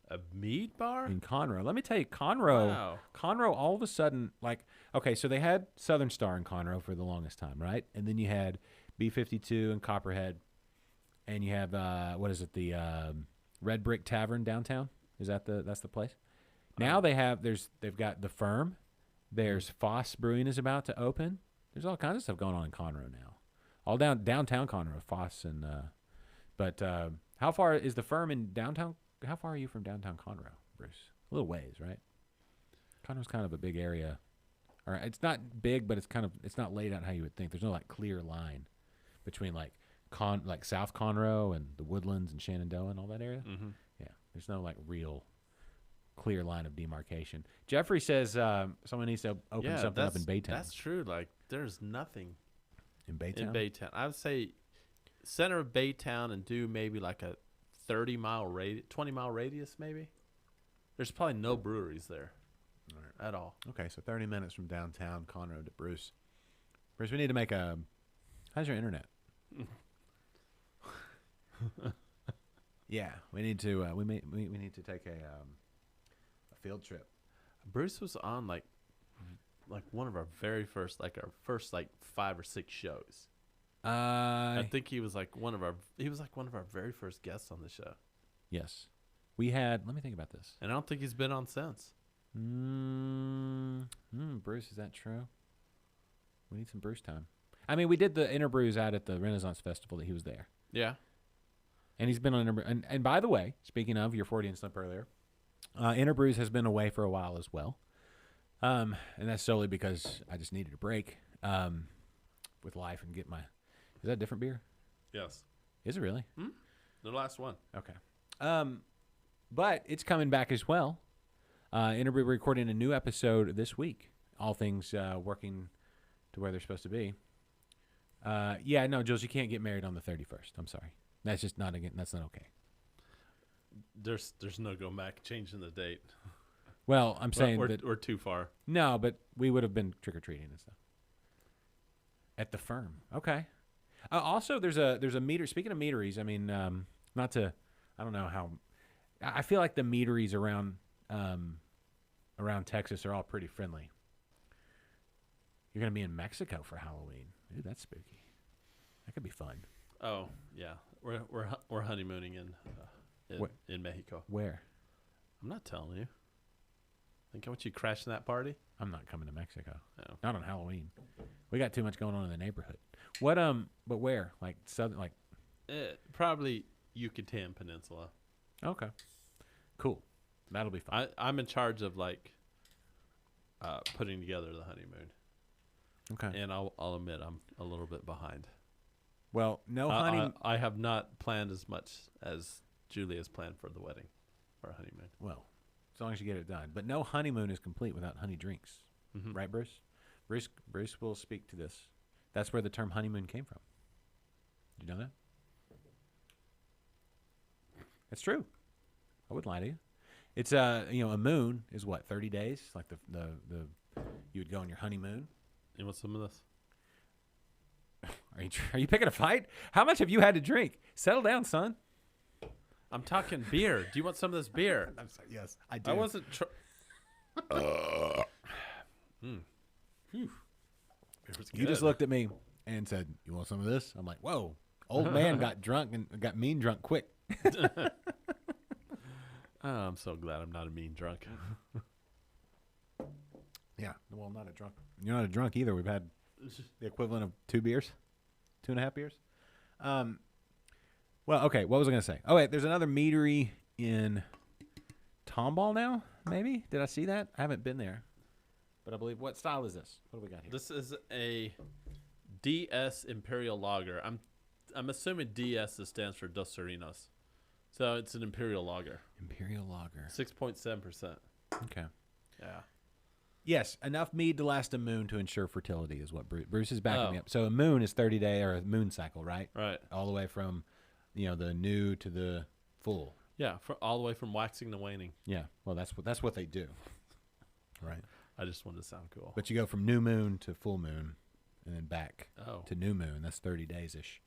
A mead bar? in Conroe. Let me tell you, Conroe, Wow. Conroe, all of a sudden, like, okay, so they had Southern Star in Conroe for the longest time, right? And then you had B52 and Copperhead, and you have the Red Brick Tavern downtown? That's the place? Now they've got the Firm. There's Foss Brewing is about to open. There's all kinds of stuff going on in Conroe now. All downtown Conroe, Foss and but how far is the Firm in downtown? How far are you from downtown Conroe, Bruce? A little ways, right? Conroe's kind of a big area. Or it's not big, but it's not laid out how you would think. There's no like clear line between like South Conroe and the Woodlands and Shenandoah and all that area. Mm-hmm. Yeah, there's no like real clear line of demarcation. Jeffrey says someone needs to open something up in Baytown. That's true. Like there's nothing In Baytown? in Baytown. I would say center of Baytown and do maybe like a 30-mile radius, 20-mile radius maybe. There's probably no breweries there at all. Okay, so 30 minutes from downtown Conroe to Bruce. Bruce, we need to make how's your internet? Yeah, we need to we need to take a field trip. Bruce was on like one of our very first, like our first like 5 or 6 shows. I think he was like one of our very first guests on the show. Yes. We had, let me think about this. And I don't think he's been on since. Bruce, is that true? We need some Bruce time. I mean, we did the Interbrews out at the Renaissance Festival that he was there. Yeah. And he's been on Interbrews. And by the way, speaking of your 40 and slip earlier, Interbrews has been away for a while as well. And that's solely because I just needed a break with life and get my... Is that a different beer? Yes. Is it really? The last one. Okay. But it's coming back as well. Interbrew recording a new episode this week. All things working to where they're supposed to be. Yeah, no, Jules, you can't get married on the 31st. I'm sorry. That's just not again. That's not okay. There's no going back, changing the date. Well, I'm saying that we're too far. no, but we would have been trick or treating and stuff at the Firm. Okay. Also, there's a meter. Speaking of meaderies, I mean, not to. I don't know how. I feel like the meaderies around Texas are all pretty friendly. You're gonna be in Mexico for Halloween. Ooh, that's spooky. That could be fun. Oh yeah, we're honeymooning in Mexico. Where? I'm not telling you. Think I want you crashing that party? I'm not coming to Mexico. No. Not on Halloween. We got too much going on in the neighborhood. What but where? Like southern, like Probably Yucatan Peninsula. okay. Cool. That'll be fun. I'm in charge of like putting together the honeymoon, Okay. and I'll admit I'm a little bit behind. Well, no honey. I have not planned as much as Julie has planned for the wedding or honeymoon. Well, as long as you get it done. But no honeymoon is complete without honey drinks. Mhm. Right, Bruce? Bruce will speak to this. That's where the term honeymoon came from. Did you know that? That's true. I wouldn't lie to you. It's a moon is what, 30 days? Like the you would go on your honeymoon. You want some of this? Are you picking a fight? How much have you had to drink? Settle down, son. I'm talking beer. Do you want some of this beer? I'm sorry. Yes, I do. I wasn't. It was You just good. looked at me and said, "You want some of this?" I'm like, "Whoa, old man got drunk and got mean drunk quick." Oh, I'm so glad I'm not a mean drunk. Yeah, well, not a drunk. You're not a drunk either. We've had the equivalent of 2 beers, 2.5 beers. Well, okay. What was I going to say? Oh, wait. There's another meadery in Tomball now. Maybe did I see that? I haven't been there, but I believe. What style is this? What do we got here? This is a DS Imperial Lager. I'm assuming DS stands for Dos Serenos. So it's an Imperial Lager. Imperial Lager. 6.7%. Okay. Yeah. Yes, enough mead to last a moon to ensure fertility is what Bruce is backing me Oh. up. So a moon is 30-day or a moon cycle, right? Right. All the way from, the new to the full. Yeah, all the way from waxing to waning. Yeah. Well, that's what they do. Right. I just wanted to sound cool. But you go from new moon to full moon, and then back Oh. to new moon. That's 30 days ish.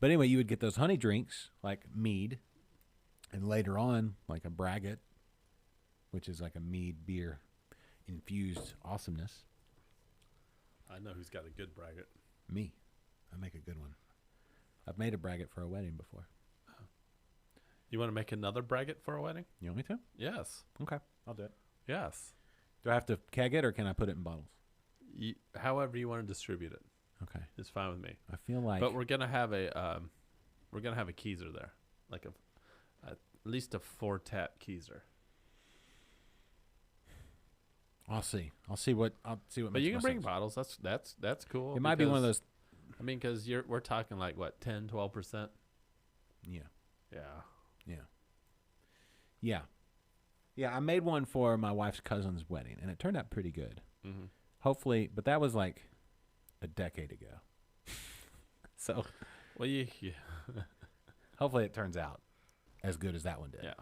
But anyway, you would get those honey drinks like mead, and later on like a braggot, which is like a mead beer infused awesomeness. I know who's got a good braggot. Me, I make a good one. I've made a braggot for a wedding before. You want to make another braggot for a wedding? You want me to? Yes. Okay, I'll do it. Yes. Do I have to keg it or can I put it in bottles? However you want to distribute it Okay. is fine with me. I feel like But we're gonna have a keezer there, like at least a 4-tap keezer. I'll see. I'll see what But makes you can most bring sense. bottles. That's cool. It might be one of because- those. I mean, because we're talking like what 10-12%. Yeah. Yeah. Yeah, I made one for my wife's cousin's wedding, and it turned out pretty good. Mm-hmm. Hopefully, but that was like a decade ago. So Well, yeah. hopefully it turns out as good as that one did. Yeah.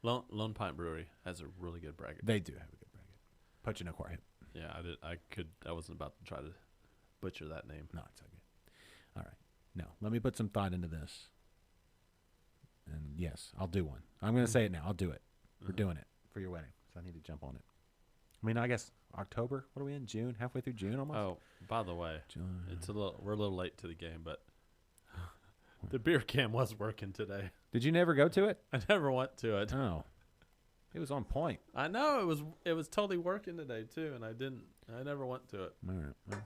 Lone Pint Brewery has a really good braggot. They do have a good bracket. Pochinoquart hip. Yeah, I wasn't about to try to butcher that name. No, it's okay. All right. No, let me put some thought into this. And yes, I'll do one. I'm going to say it now. I'll do it. We're doing it for your wedding, so I need to jump on it. I mean, I guess October. What are we in? June? Halfway through June almost? Oh, by the way, July. we're a little late to the game, but the beer can was working today. Did you never go to it? I never went to it. Oh. It was on point. I know it was totally working today too, and I never went to it. All right. Well,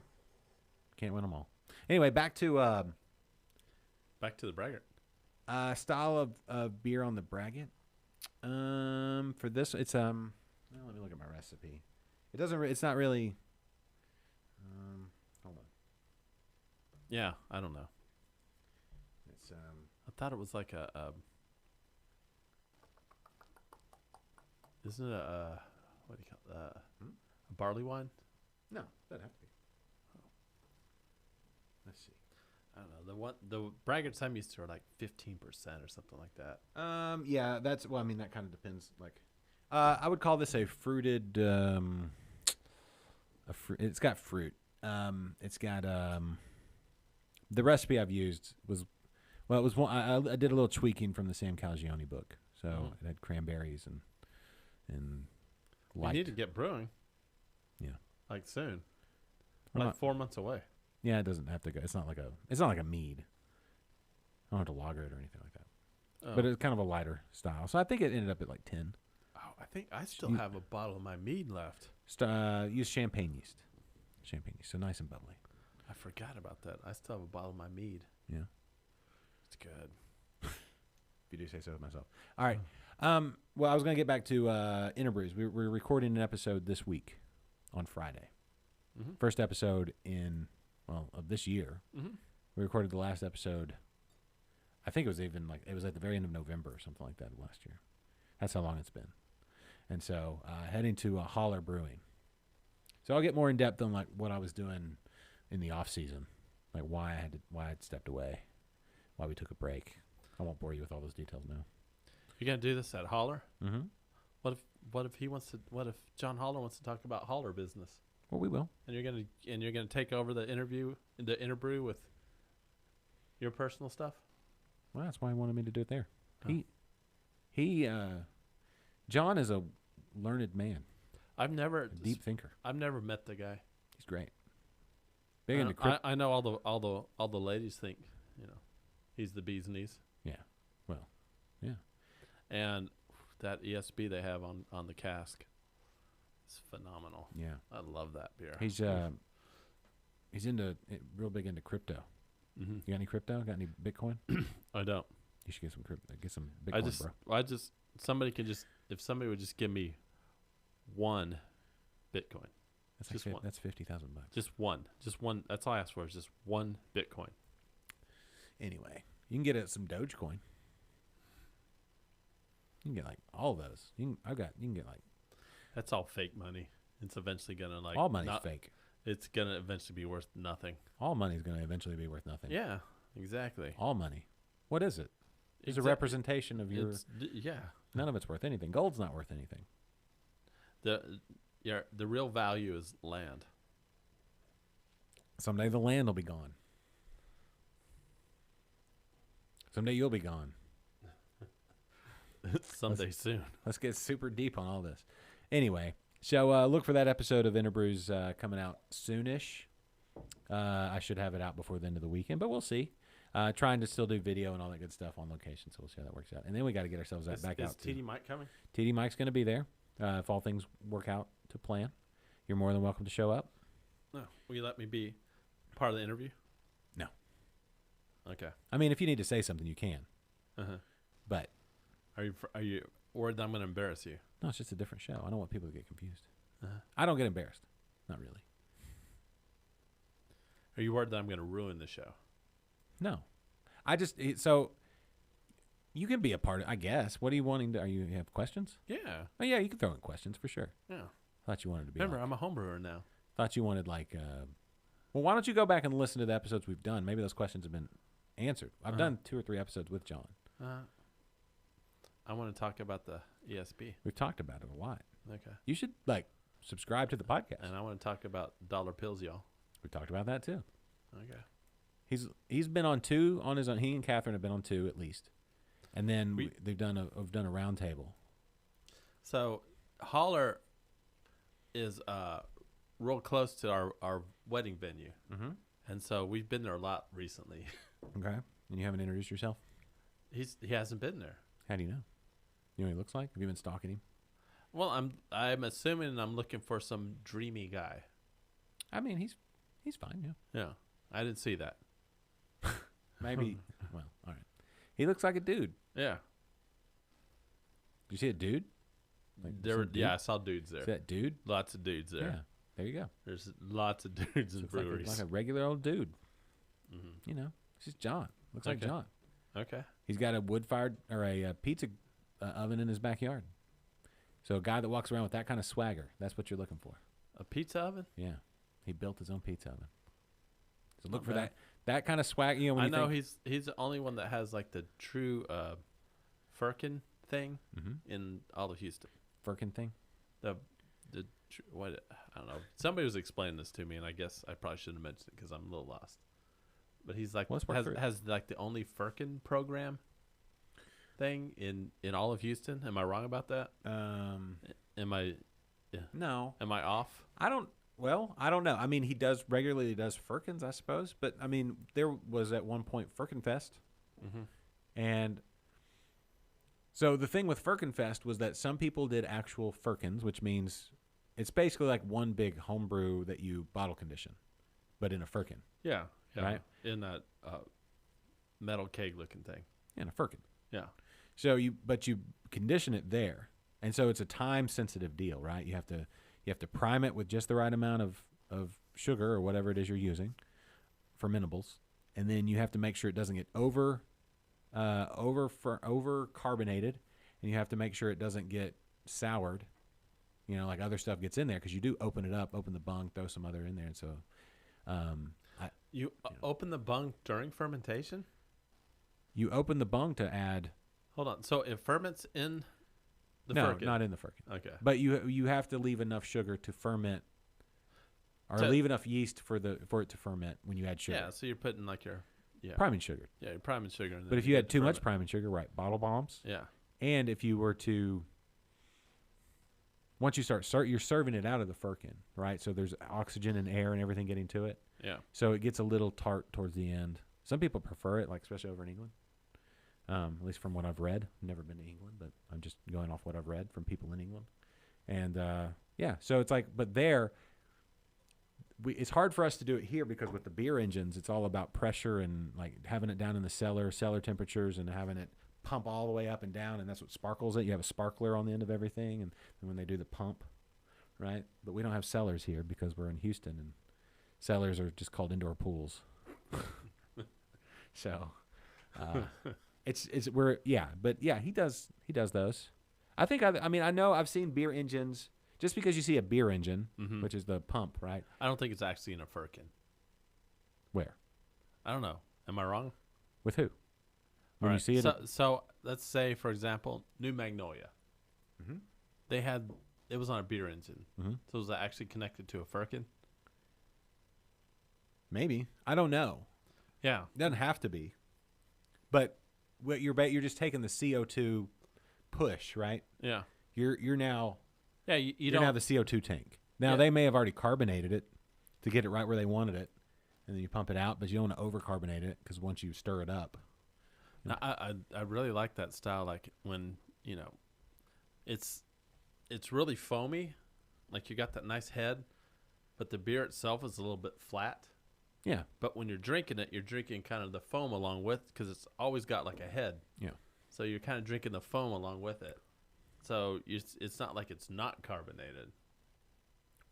can't win them all. Anyway, back to Back to the braggart. style of beer on the braggot. For this, it's well, let me look at my recipe. It doesn't. It's not really. Hold on. Yeah, I don't know. It's I thought it was like a isn't it what do you call it? A barley wine? no, doesn't have to be. Let's see. I don't know. The braggarts I'm used to are like 15% or something like that. Yeah, that's well. I mean, that kind of depends. Like, I would call this a fruited. It's got fruit. It's got the recipe I've used was, well, it was one. I did a little tweaking from the Sam Calagione book, so it had cranberries and You light. need to get brewing. Yeah. Like soon. We're Like not- 4 months away. Yeah, it doesn't have to go. It's not like a mead. I don't have to lager it or anything like that. Oh. But it's kind of a lighter style. So I think it ended up at like 10. Oh, I think I still have a bottle of my mead left. Use champagne yeast. Champagne yeast, so nice and bubbly. I forgot about that. I still have a bottle of my mead. Yeah. It's good. If you do say so myself. All right. Well, I was going to get back to Interbrews. We're recording an episode this week on Friday. Mhm. First episode of this year. Mm-hmm. We recorded the last episode. I think it was at the very end of November or something like that of last year. That's how long it's been. And so heading to Holler Brewing. So I'll get more in depth on like what I was doing in the off season, like why I'd stepped away, why we took a break. I won't bore you with all those details now. You're gonna do this at Holler? Mm-hmm. What if John Holler wants to talk about Holler business? Well, we will. And you're gonna take over the interbrew with your personal stuff? Well, that's why he wanted me to do it there. Oh. John is a learned man, I've never a deep thinker. I've never met the guy. He's great. Big into crypto. I know all the ladies think, he's the bee's knees. Yeah. Well, yeah. And that ESB they have on the cask is phenomenal. Yeah. I love that beer. He's real big into crypto. Mm-hmm. You got any crypto? Got any Bitcoin? I don't. You should get some crypto. Get some Bitcoin, bro. If somebody would just give me one Bitcoin, That's $50,000. just one. That's all I ask for is just one Bitcoin. Anyway, you can get some Dogecoin. You can get like all those. You can get like That's all fake money. It's eventually gonna all money's fake. It's gonna eventually be worth nothing. All money's gonna eventually be worth nothing. Yeah, exactly. All money. What is it? It's a representation of your. None of it's worth anything. Gold's not worth anything. The real value is land. Someday the land will be gone. Someday you'll be gone. Someday soon. Let's get super deep on all this. Anyway, so look for that episode of Interbrews coming out soonish. I should have it out before the end of the weekend, but we'll see. Trying to still do video and all that good stuff on location, so we'll see how that works out. And then we got to get ourselves back out. Is TD Mike coming? TD Mike's going to be there if all things work out to plan. You're more than welcome to show up. No. Will you let me be part of the interview? No. Okay. I mean, if you need to say something, you can. Uh-huh. But Are you worried that I'm going to embarrass you? no, it's just a different show. I don't want people to get confused. Uh-huh. I don't get embarrassed. Not really. Are you worried that I'm going to ruin the show? No. So you can be a part of, I guess. What are you wanting to, you have questions? Yeah. Oh, yeah, you can throw in questions for sure. Yeah. Thought you wanted to be. Remember, like, I'm a home brewer now. thought you wanted well, why don't you go back and listen to the episodes we've done? Maybe those questions have been answered. I've done 2 or 3 episodes with John. I want to talk about the ESB. We've talked about it a lot. Okay. You should subscribe to the podcast. And I want to talk about dollar pills, y'all. We talked about that too. Okay. He's been on 2 on his own. He and Catherine have been on 2 at least, and then we've done a round table. So Holler is real close to our wedding venue, and so we've been there a lot recently. Okay, and you haven't introduced yourself. He hasn't been there. How do you know? You know what he looks like? Have you been stalking him? Well, I'm assuming I'm looking for some dreamy guy. I mean, he's fine. Yeah, Yeah, I didn't see that. maybe. Well, all right. He looks like a dude. Yeah, Did you see a dude? I saw dudes there. See that dude? Lots of dudes there. Yeah. There you go. There's lots of dudes in Looks breweries. like a regular old dude. Mm-hmm. You know, it's just John. Looks like Okay. John. Okay. He's got a wood-fired or a pizza oven in his backyard. So a guy that walks around with that kind of swagger, that's what you're looking for. A pizza oven? Yeah. He built his own pizza oven. So look Not for bad. that kind of swag. You know, when I you know think, he's the only one that has like the true Firkin thing Mhm. in all of Houston. Firkin thing. What I don't know. Somebody was explaining this to me, and I guess I probably shouldn't have mentioned it because I'm a little lost. But he's like Well, let's work through it. has like the only Firkin program thing in all of Houston. Am I wrong about that? Am I No. am I off? I don't know. I mean, he regularly does Firkins, I suppose. But, I mean, there was at one point Firkin Fest. Mm-hmm. And so the thing with Firkin Fest was that some people did actual Firkins, which means it's basically like one big homebrew that you bottle condition, but in a Firkin. Yeah. Right. In that metal keg looking thing. In a Firkin. Yeah. So you condition it there. And so it's a time sensitive deal, right? You have to prime it with just the right amount of sugar or whatever it is you're using, fermentables, and then you have to make sure it doesn't get over carbonated, and you have to make sure it doesn't get soured, like other stuff gets in there, because you do open it up, open the bung, throw some other in there, and so You open the bung during fermentation? you open the bung to add. Hold on. So it ferments in the No, Firkin? not in the Firkin. Okay. But you have to leave enough sugar to ferment, or leave enough yeast for it to ferment when you add sugar. Yeah, so you're putting like your Priming sugar. Yeah, you're priming sugar. And But then if you had get too much ferment. priming sugar, right, bottle bombs. Yeah. And if you were to, once you you're serving it out of the Firkin, right? So there's oxygen and air and everything getting to it. Yeah. So it gets a little tart towards the end. Some people prefer it, like especially over in England. At least from what I've read. I've never been to England, but I'm just going off what I've read from people in England. And yeah, so it's like, but there, it's hard for us to do it here because with the beer engines, it's all about pressure and like having it down in the cellar temperatures, and having it pump all the way up and down, and that's what sparkles it. You have a sparkler on the end of everything, and when they do the pump, right? But we don't have cellars here because we're in Houston, and cellars are just called indoor pools. So he does those. I think I know I've seen beer engines. Just because you see a beer engine, which is the pump, right? I don't think it's actually in a Firkin. Where? I don't know. Am I wrong? With who? When All you right. see it, So let's say, for example, New Magnolia. It was on a beer engine. So was that actually connected to a Firkin? maybe. I don't know. Yeah. It doesn't have to be. But what you're just taking the CO2 push, right? Yeah. You're now Yeah. You you're don't now the CO2 tank. Now Yeah. they may have already carbonated it to get it right where they wanted it, and then you pump it out, but you don't want to over carbonate it because once you stir it up, I really like that style. Like when it's really foamy, like you got that nice head, but the beer itself is a little bit flat. yeah, But when you're drinking it, you're drinking kind of the foam along with, because it's always got like a head. yeah, So you're kind of drinking the foam along with it. So it's not like it's not carbonated.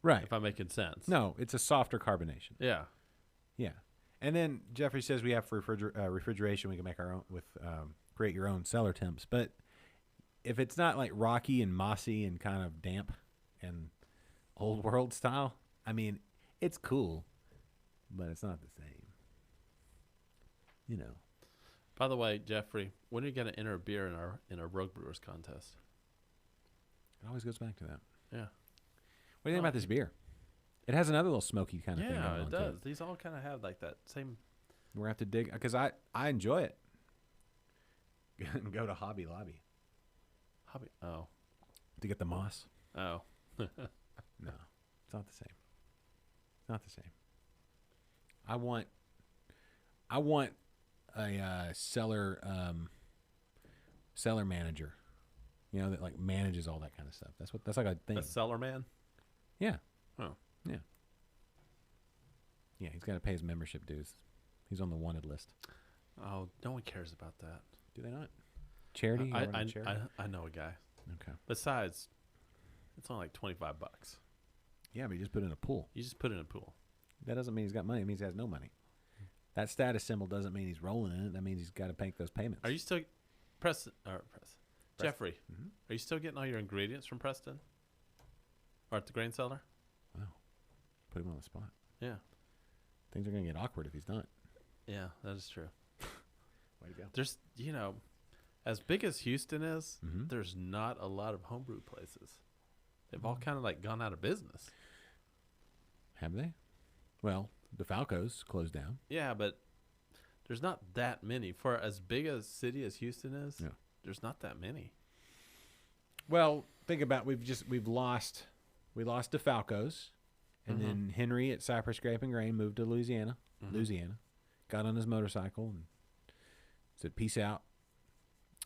right. If I'm making sense. No, it's a softer carbonation. Yeah. Yeah, and then Jeffrey says we have for refrigeration. We can make our own create your own cellar temps. But if it's not like rocky and mossy and kind of damp and old world style, I mean, it's cool, but it's not the same. By the way, Jeffrey, when are you going to enter a beer in our Rogue Brewers contest? It always goes back to that. Yeah. What do you think about this beer? It has another little smoky kind of thing. Yeah, going it on to does. These all kind of have like that same. We're gonna have to dig because I enjoy it. Go to Hobby Lobby Hobby. Oh. to get the moss. Oh. No, it's not the same. It's not the same. I want a cellar manager, that like manages all that kind of stuff. That's like a thing. A cellar man? Yeah. Oh. Yeah. Yeah, he's got to pay his membership dues. He's on the wanted list. Oh, no one cares about that. Do they not? Charity? You run a charity? I know a guy. Okay. Besides, it's only like $25. Yeah, but he just put it in a pool. You just put it in a pool. That doesn't mean he's got money. It means he has no money. That status symbol doesn't mean he's rolling in it. That means he's got to make those payments. Are you still Jeffrey? Are you still getting all your ingredients from Preston? Or at the grain cellar? Wow. Put him on the spot. Yeah. Things are going to get awkward if he's not. Yeah, that is true. Way to go. There's, as big as Houston is, Mhm. there's not a lot of homebrew places. They've all kind of like gone out of business. Have they? Well, DeFalco's closed down. Yeah, but there's not that many. For as big a city as Houston is, Yeah. there's not that many. Well, think about we've lost DeFalco's, and then Henry at Cypress Grape and Grain moved to Louisiana. Got on his motorcycle and said, "Peace out."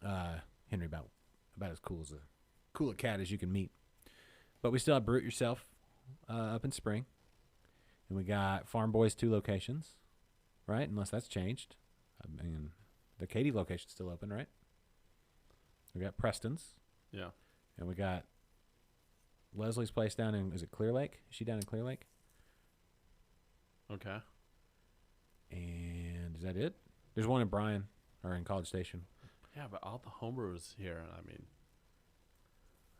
Henry about as cool a cat as you can meet. But we still have Brew It Yourself up in Spring, and we got Farm Boys 2 locations, right? Unless that's changed. I mean, the Katy location's still open, right? We got Preston's. Yeah. And we got Leslie's place down in, is it Clear Lake? Is she down in Clear Lake? Okay. And is that it? There's one in Bryan or in College Station. Yeah, but all the homebrewers here,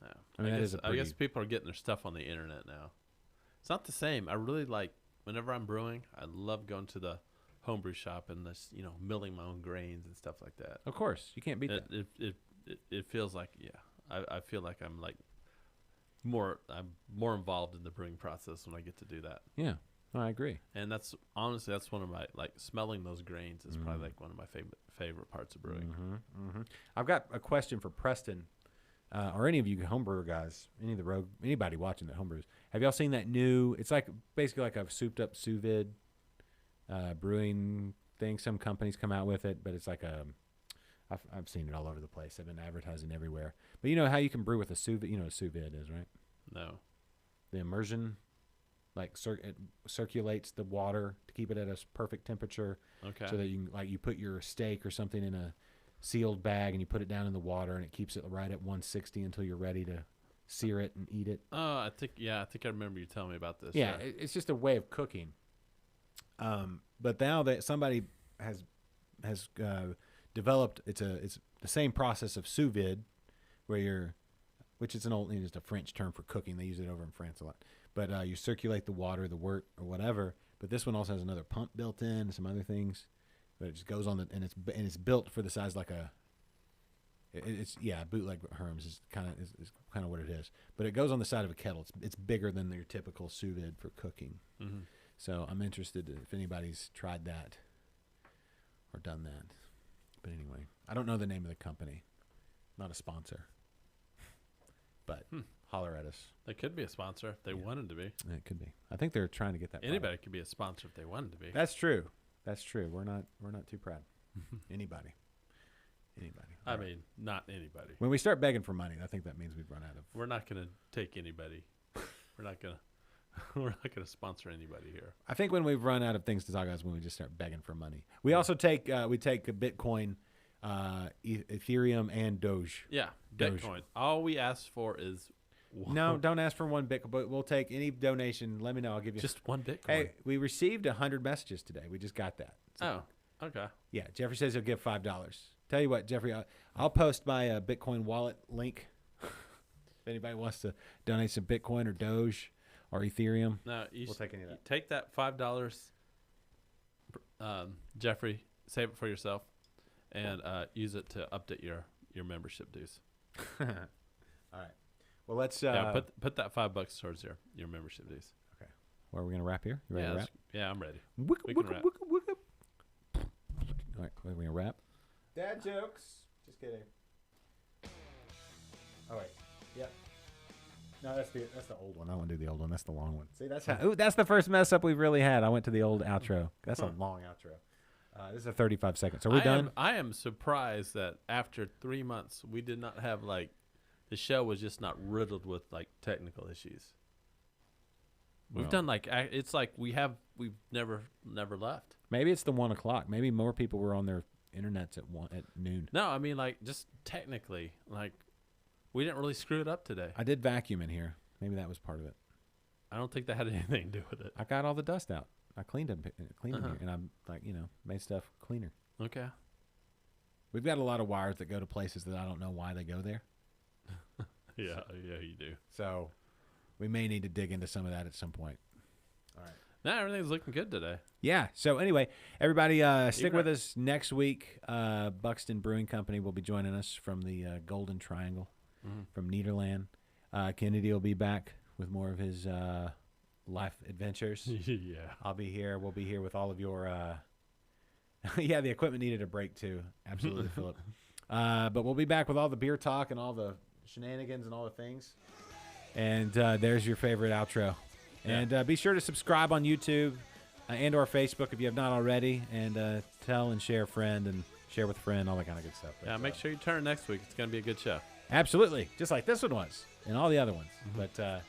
yeah. I mean, that is a I guess pretty- people are getting their stuff on the internet now. It's not the same. I really like, whenever I'm brewing, I love going to the homebrew shop and just, milling my own grains and stuff like that. Of course, you can't beat that. It feels like, yeah, I feel like I'm more involved in the brewing process when I get to do that. Yeah, no, I agree. And that's honestly, that's one of my, smelling those grains is probably like one of my favorite parts of brewing. I've got a question for Preston, or any of you homebrewer guys, anybody watching that homebrews. Have y'all seen that new? It's like basically like a souped up sous vide brewing thing. Some companies come out with it, but it's like I've seen it all over the place. I've been advertising everywhere. But you know how you can brew with a sous vide? You know what a sous vide is, right? No. The immersion, like it circulates the water to keep it at a perfect temperature, Okay. so that you can, like, you put your steak or something in a sealed bag and you put it down in the water and it keeps it right at 160 until you're ready to sear it and eat it. Oh, I think I remember you telling me about this. Yeah, it's just a way of cooking. But now that somebody has developed, it's the same process of sous vide, which is just a French term for cooking. They use it over in France a lot. But you circulate the water, the wort, or whatever. But this one also has another pump built in and some other things. But it just goes on and it's built for the size like bootleg Herms is kind of what it is. But it goes on the side of a kettle. It's bigger than your typical sous vide for cooking. Mm-hmm. So I'm interested if anybody's tried that or done that. But anyway, I don't know the name of the company. Not a sponsor. But holler at us. They could be a sponsor if they wanted to be. It could be. I think they're trying to get that. Anybody product. could be a sponsor if they wanted to be. That's true. That's true. We're not too proud. Anybody. I mean, not anybody. When we start begging for money, I think that means we've run out of. We're not going to take anybody. We're not going to sponsor anybody here. I think when we've run out of things to talk about is when we just start begging for money. We also take Bitcoin, Ethereum, and Doge. Yeah, Doge. Bitcoin. All we ask for is No, don't ask for one Bitcoin, but we'll take any donation. Let me know. I'll give you just one Bitcoin. Hey, we received 100 messages today. We just got that. So, oh, okay. yeah. Jeffrey says he'll give $5. Tell you what, Jeffrey, I'll post my Bitcoin wallet link. If anybody wants to donate some Bitcoin or Doge or Ethereum, No, we'll take any of that. Take that $5, Jeffrey. Save it for yourself, and use it to update your membership dues. All right. Well, let's. Put that $5 towards your membership dues. Okay. Well, are we gonna wrap here? You ready to wrap? Yeah, I'm ready. We can wrap. All right. We're gonna wrap. Dad jokes. Just kidding. Oh wait. Yep. No, that's the old one. I want to do the old one. That's the long one. See, that's the first mess up we've really had. I went to the old outro. That's a long outro. This is a 35 seconds. Are we done? I am surprised that after 3 months we did not have the show was just not riddled with technical issues. We've done it's like we've never left. Maybe it's the 1 o'clock. Maybe more people were on their internets at noon. No, I mean just technically we didn't really screw it up today. I did vacuum in here. Maybe that was part of it. I don't think that had anything to do with it. I got all the dust out. I cleaned them here, and I'm made stuff cleaner. Okay. We've got a lot of wires that go to places that I don't know why they go there. Yeah, you do. So we may need to dig into some of that at some point. All right. No, everything's looking good today. Yeah. So anyway, everybody stick with us next week. Buxton Brewing Company will be joining us from the Golden Triangle from Nederland. Kennedy will be back with more of his life adventures. Yeah. I'll be here. We'll be here with all of your yeah, the equipment needed a break too. Absolutely, Philip. But we'll be back with all the beer talk and all the shenanigans and all the things. And there's your favorite outro. Yeah. And be sure to subscribe on YouTube and or Facebook if you have not already. And tell and share a friend and share with a friend, all that kind of good stuff. Yeah, make sure you turn next week. It's going to be a good show. Absolutely. Just like this one was and all the other ones. But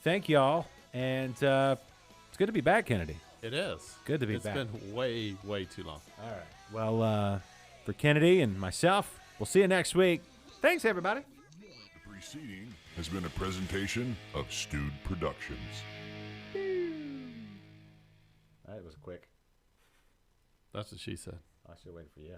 thank y'all. And it's good to be back, Kennedy. It is. Good to be back. It's been way, way too long. All right. Well, for Kennedy and myself, we'll see you next week. Thanks, everybody. The preceding has been a presentation of Stewed Productions. That was quick. That's what she said. I should wait for you.